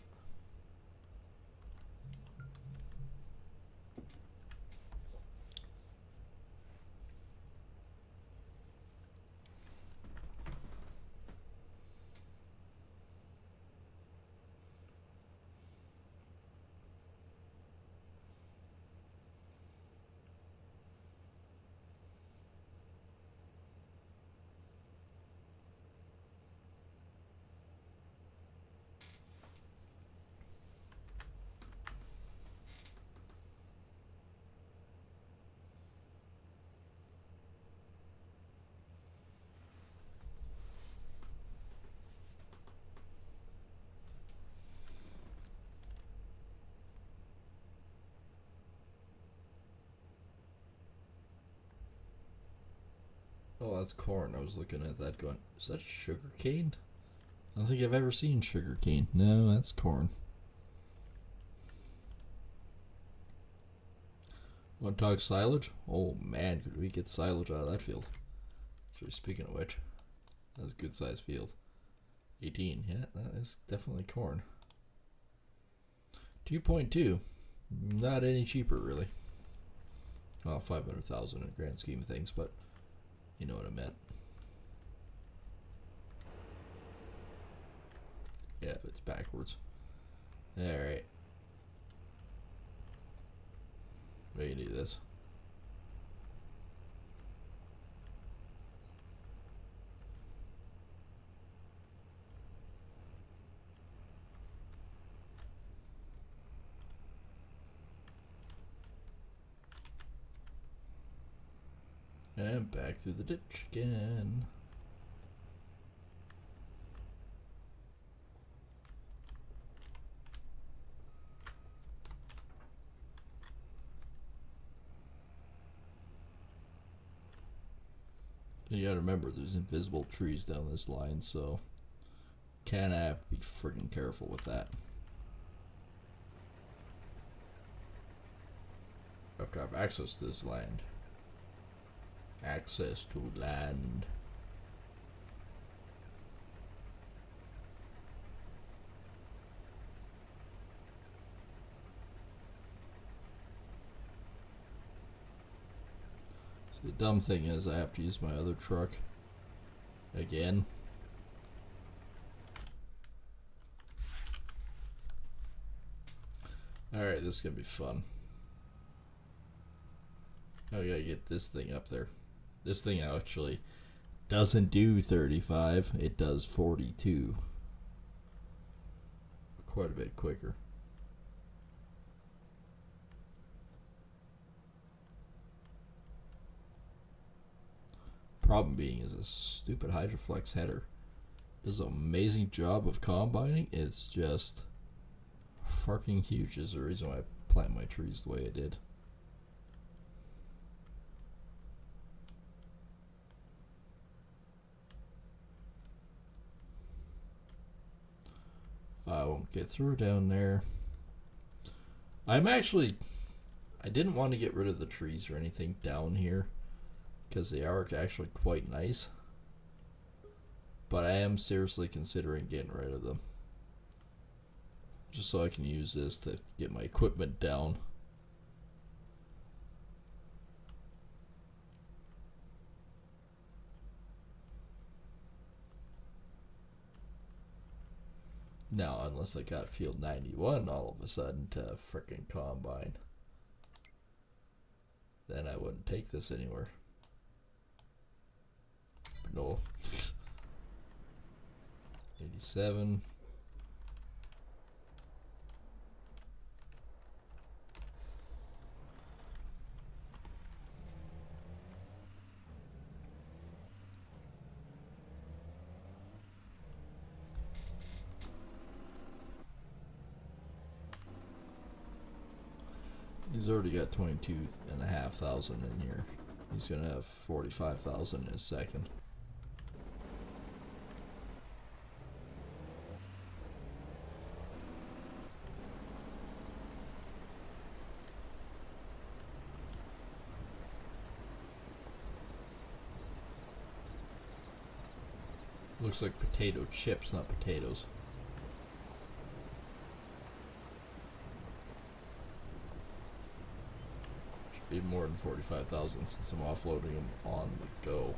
Oh, that's corn. I was looking at that going, is that sugar cane? I don't think I've ever seen sugar cane. No, that's corn. Want to talk silage? Oh man, could we get silage out of that field? Actually, speaking of which, that's a good sized field. 18, yeah, that is definitely corn. 2.2, not any cheaper really. Well, 500,000 in the grand scheme of things, but you know what I meant. Yeah, it's backwards. Alright. We can do this. And back through the ditch again. You gotta remember, there's invisible trees down this line, so kind of have to be friggin' careful with that. You have to have access to this land. Access to land. The dumb thing is I have to use my other truck again. Alright, this is gonna be fun. I gotta get this thing up there. This thing actually doesn't do 35, it does 42. Quite a bit quicker. Problem being is a stupid Hydroflex header does an amazing job of combining. It's just fucking huge. Is the reason why I plant my trees the way I did. I won't get through down there. I didn't want to get rid of the trees or anything down here because they are actually quite nice, but I am seriously considering getting rid of them just so I can use this to get my equipment down. Now, unless I got field 91 all of a sudden to frickin' combine, then I wouldn't take this anywhere. But no. 87. He's already got 22,500 in here. He's gonna have 45,000 in his second. Looks like potato chips, not potatoes. Be more than 45,000 since I'm offloading them on the go.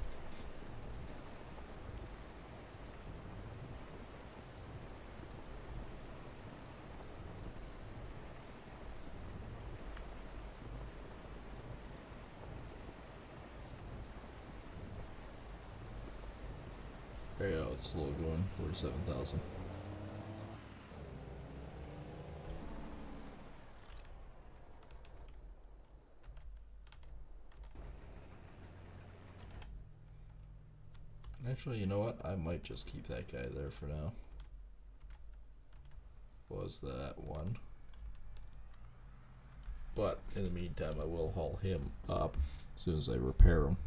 There you go, it's slow going, 47,000. Actually, you know what? I might just keep that guy there for now. Was that one? But in the meantime, I will haul him up as soon as I repair him.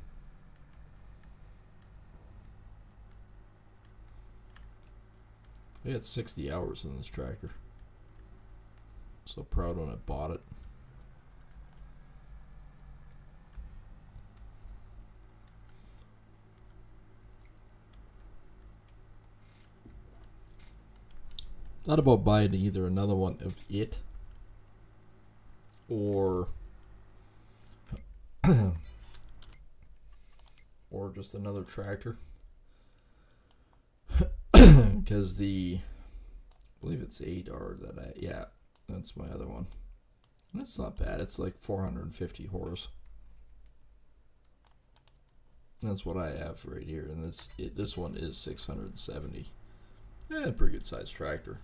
I had 60 hours in this tractor. So proud when I bought it. Thought about buying either another one of it or just another tractor, because I believe it's 8R yeah, that's my other one. That's not bad. It's like 450 horse. That's what I have right here, and this one is 670. Yeah, pretty good sized tractor.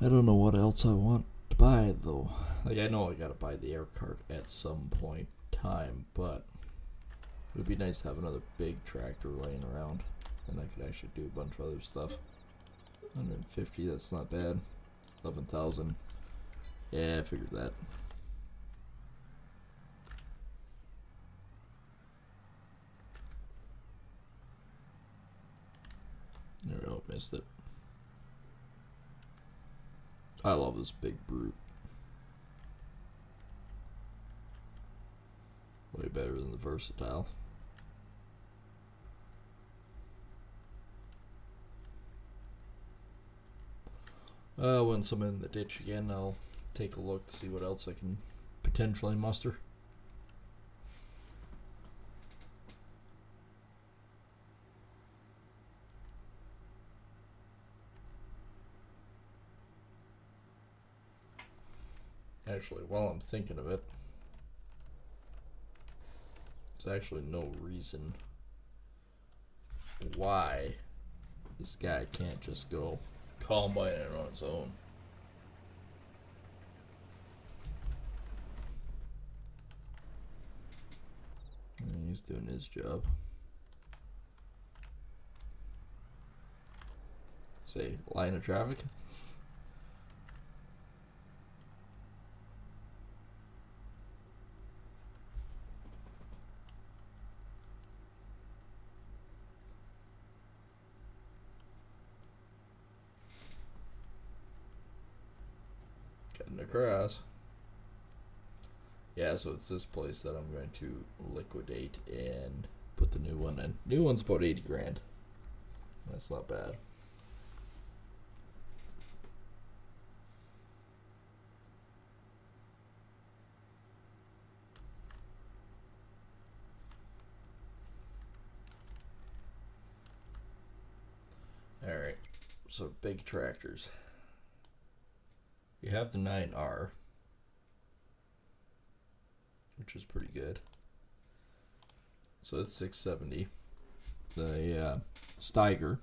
I don't know what else I want to buy though. Like, I know I gotta buy the air cart at some point in time, but it would be nice to have another big tractor laying around, and I could actually do a bunch of other stuff. 150, that's not bad. 11,000. Yeah, I figured that. missed it. I love this big brute. Way better than the versatile. Once I'm in the ditch again, I'll take a look to see what else I can potentially muster. Actually, while I'm thinking of it, there's actually no reason why this guy can't just go combine it on its own. And he's doing his job. Say, line of traffic. Cutting across. Yeah, so it's this place that I'm going to liquidate and put the new one in. New one's about 80 grand. That's not bad. Alright, so big tractors. You have the 9R, which is pretty good. So that's 670. The Steiger,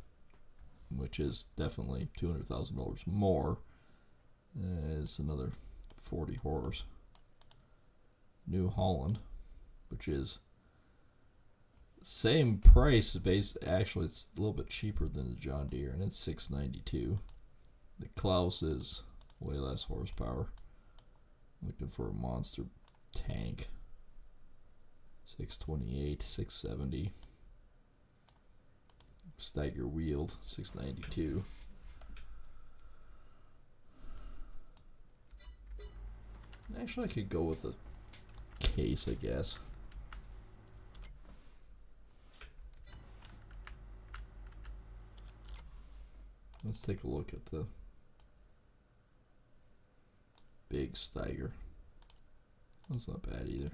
which is definitely $200,000 more, is another 40 horse. New Holland, which is same price, actually it's a little bit cheaper than the John Deere, and it's 692. The Klaus is way less horsepower. Looking for a monster tank. 628, 670. Steiger wheeled, 692. Actually, I could go with a case, I guess. Let's take a look at the big Steiger. That's not bad either.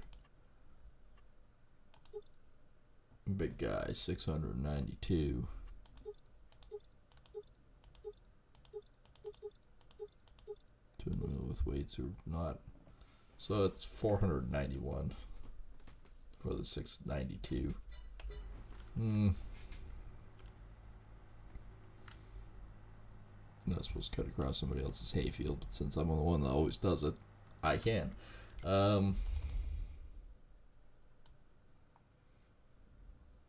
Big guy, 692. Twin wheel with weights or not. So it's 491 for the 692. I'm not supposed to cut across somebody else's hayfield, but since I'm the one that always does it, I can.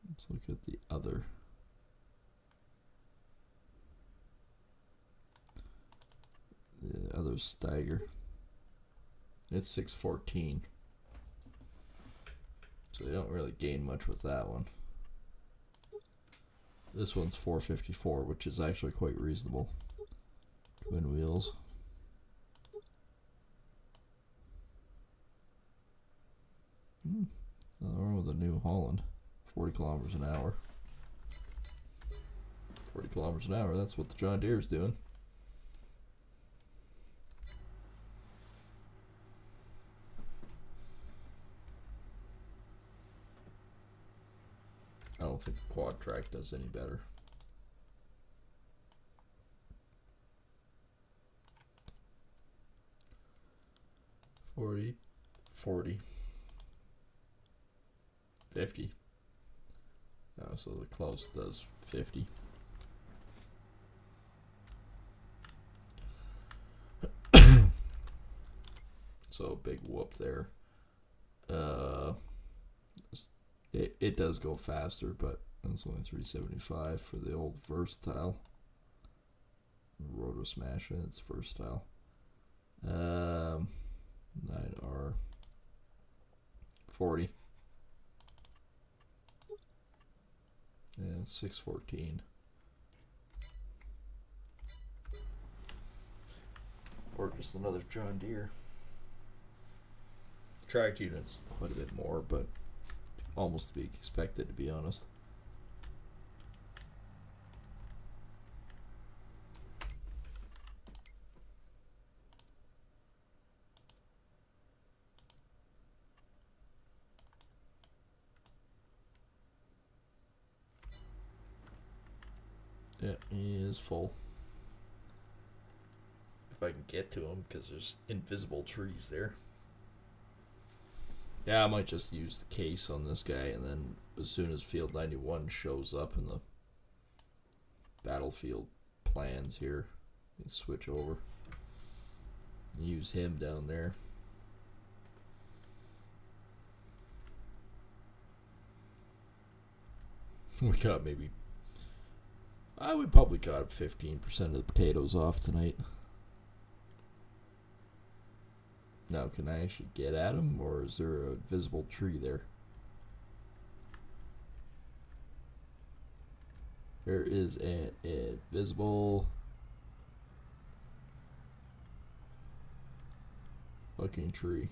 Let's look at the other. The other Steiger. It's 614. So you don't really gain much with that one. This one's 454, which is actually quite reasonable. Twin wheels. Nothing wrong with a New Holland. 40 kilometers an hour. 40 kilometers an hour, that's what the John Deere's doing. I don't think the quad track does any better. $40, $40, $50. Oh, so the close does 50. So big whoop there. It does go faster, but it's only 375 for the old versatile. Roto Smash, it's versatile. 9R 40. And 614. Or just another John Deere. Tracked units quite a bit more, but almost to be expected, to be honest. Yeah, he is full. If I can get to him, because there's invisible trees there. Yeah, I might just use the case on this guy, and then as soon as Field 91 shows up in the battlefield plans here, you can switch over. Use him down there. We got maybe... we probably got 15% of the potatoes off tonight. Now, can I actually get at him, or is there a visible tree there? There is a visible fucking tree.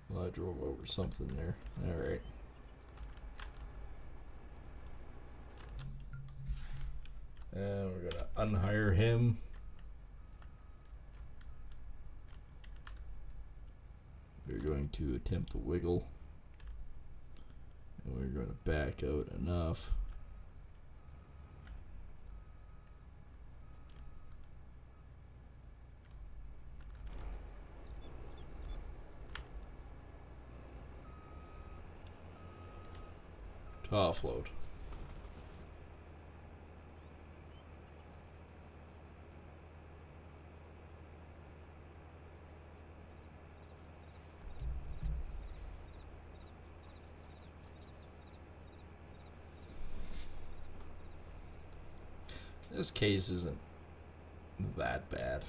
Well, I drove over something there. Alright. And we're gonna unhire him. We're going to attempt to wiggle. And we're going to back out enough. To offload. This case isn't that bad.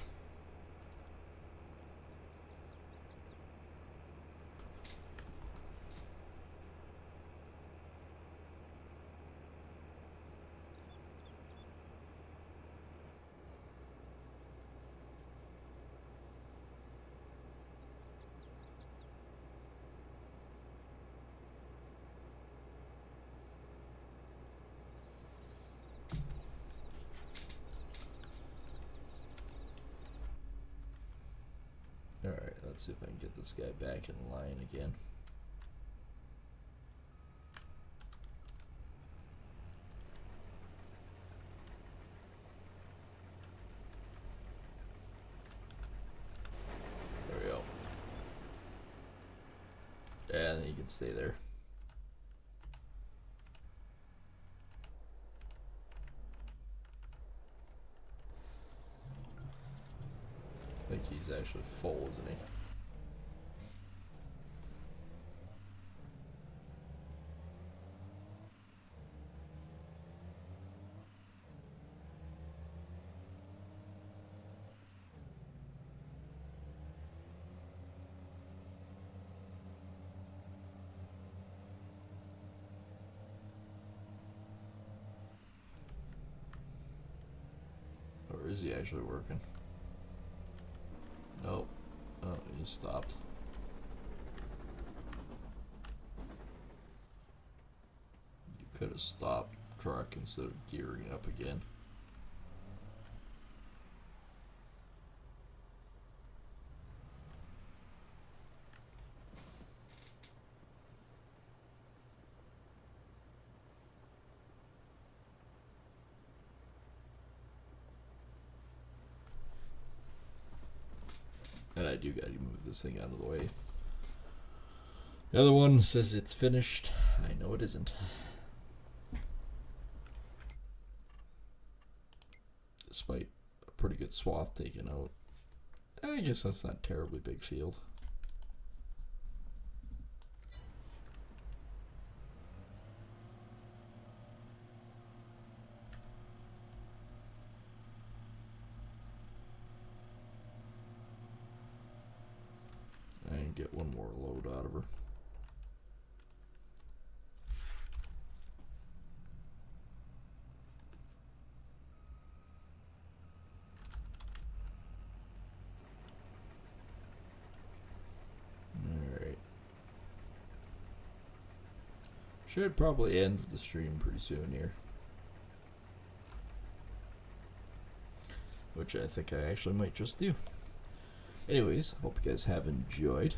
Alright, let's see if I can get this guy back in line again. There we go. And he can stay there. I think he's actually full, isn't he? Or is he actually working? Nope. Oh, he stopped. You could have stopped truck instead of gearing up again. And I do gotta move this thing out of the way. The other one says it's finished. I know it isn't. Despite a pretty good swath taken out. I guess that's not a terribly big field. I can get one more load out of her. Should probably end the stream pretty soon here. Which I think I actually might just do. Anyways, hope you guys have enjoyed.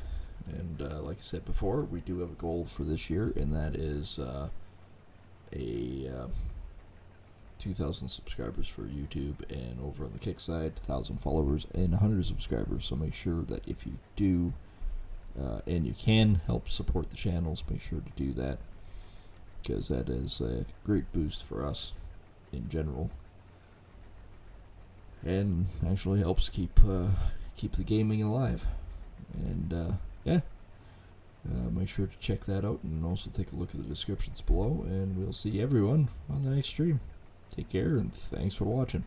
And like I said before, we do have a goal for this year, and that is a 2,000 subscribers for YouTube, and over on the Kick side, 1,000 followers and 100 subscribers. So make sure that if you do, and you can help support the channels, make sure to do that, because that is a great boost for us in general, and actually helps keep the gaming alive. And yeah, make sure to check that out, and also take a look at the descriptions below, and we'll see everyone on the next stream. Take care, and thanks for watching.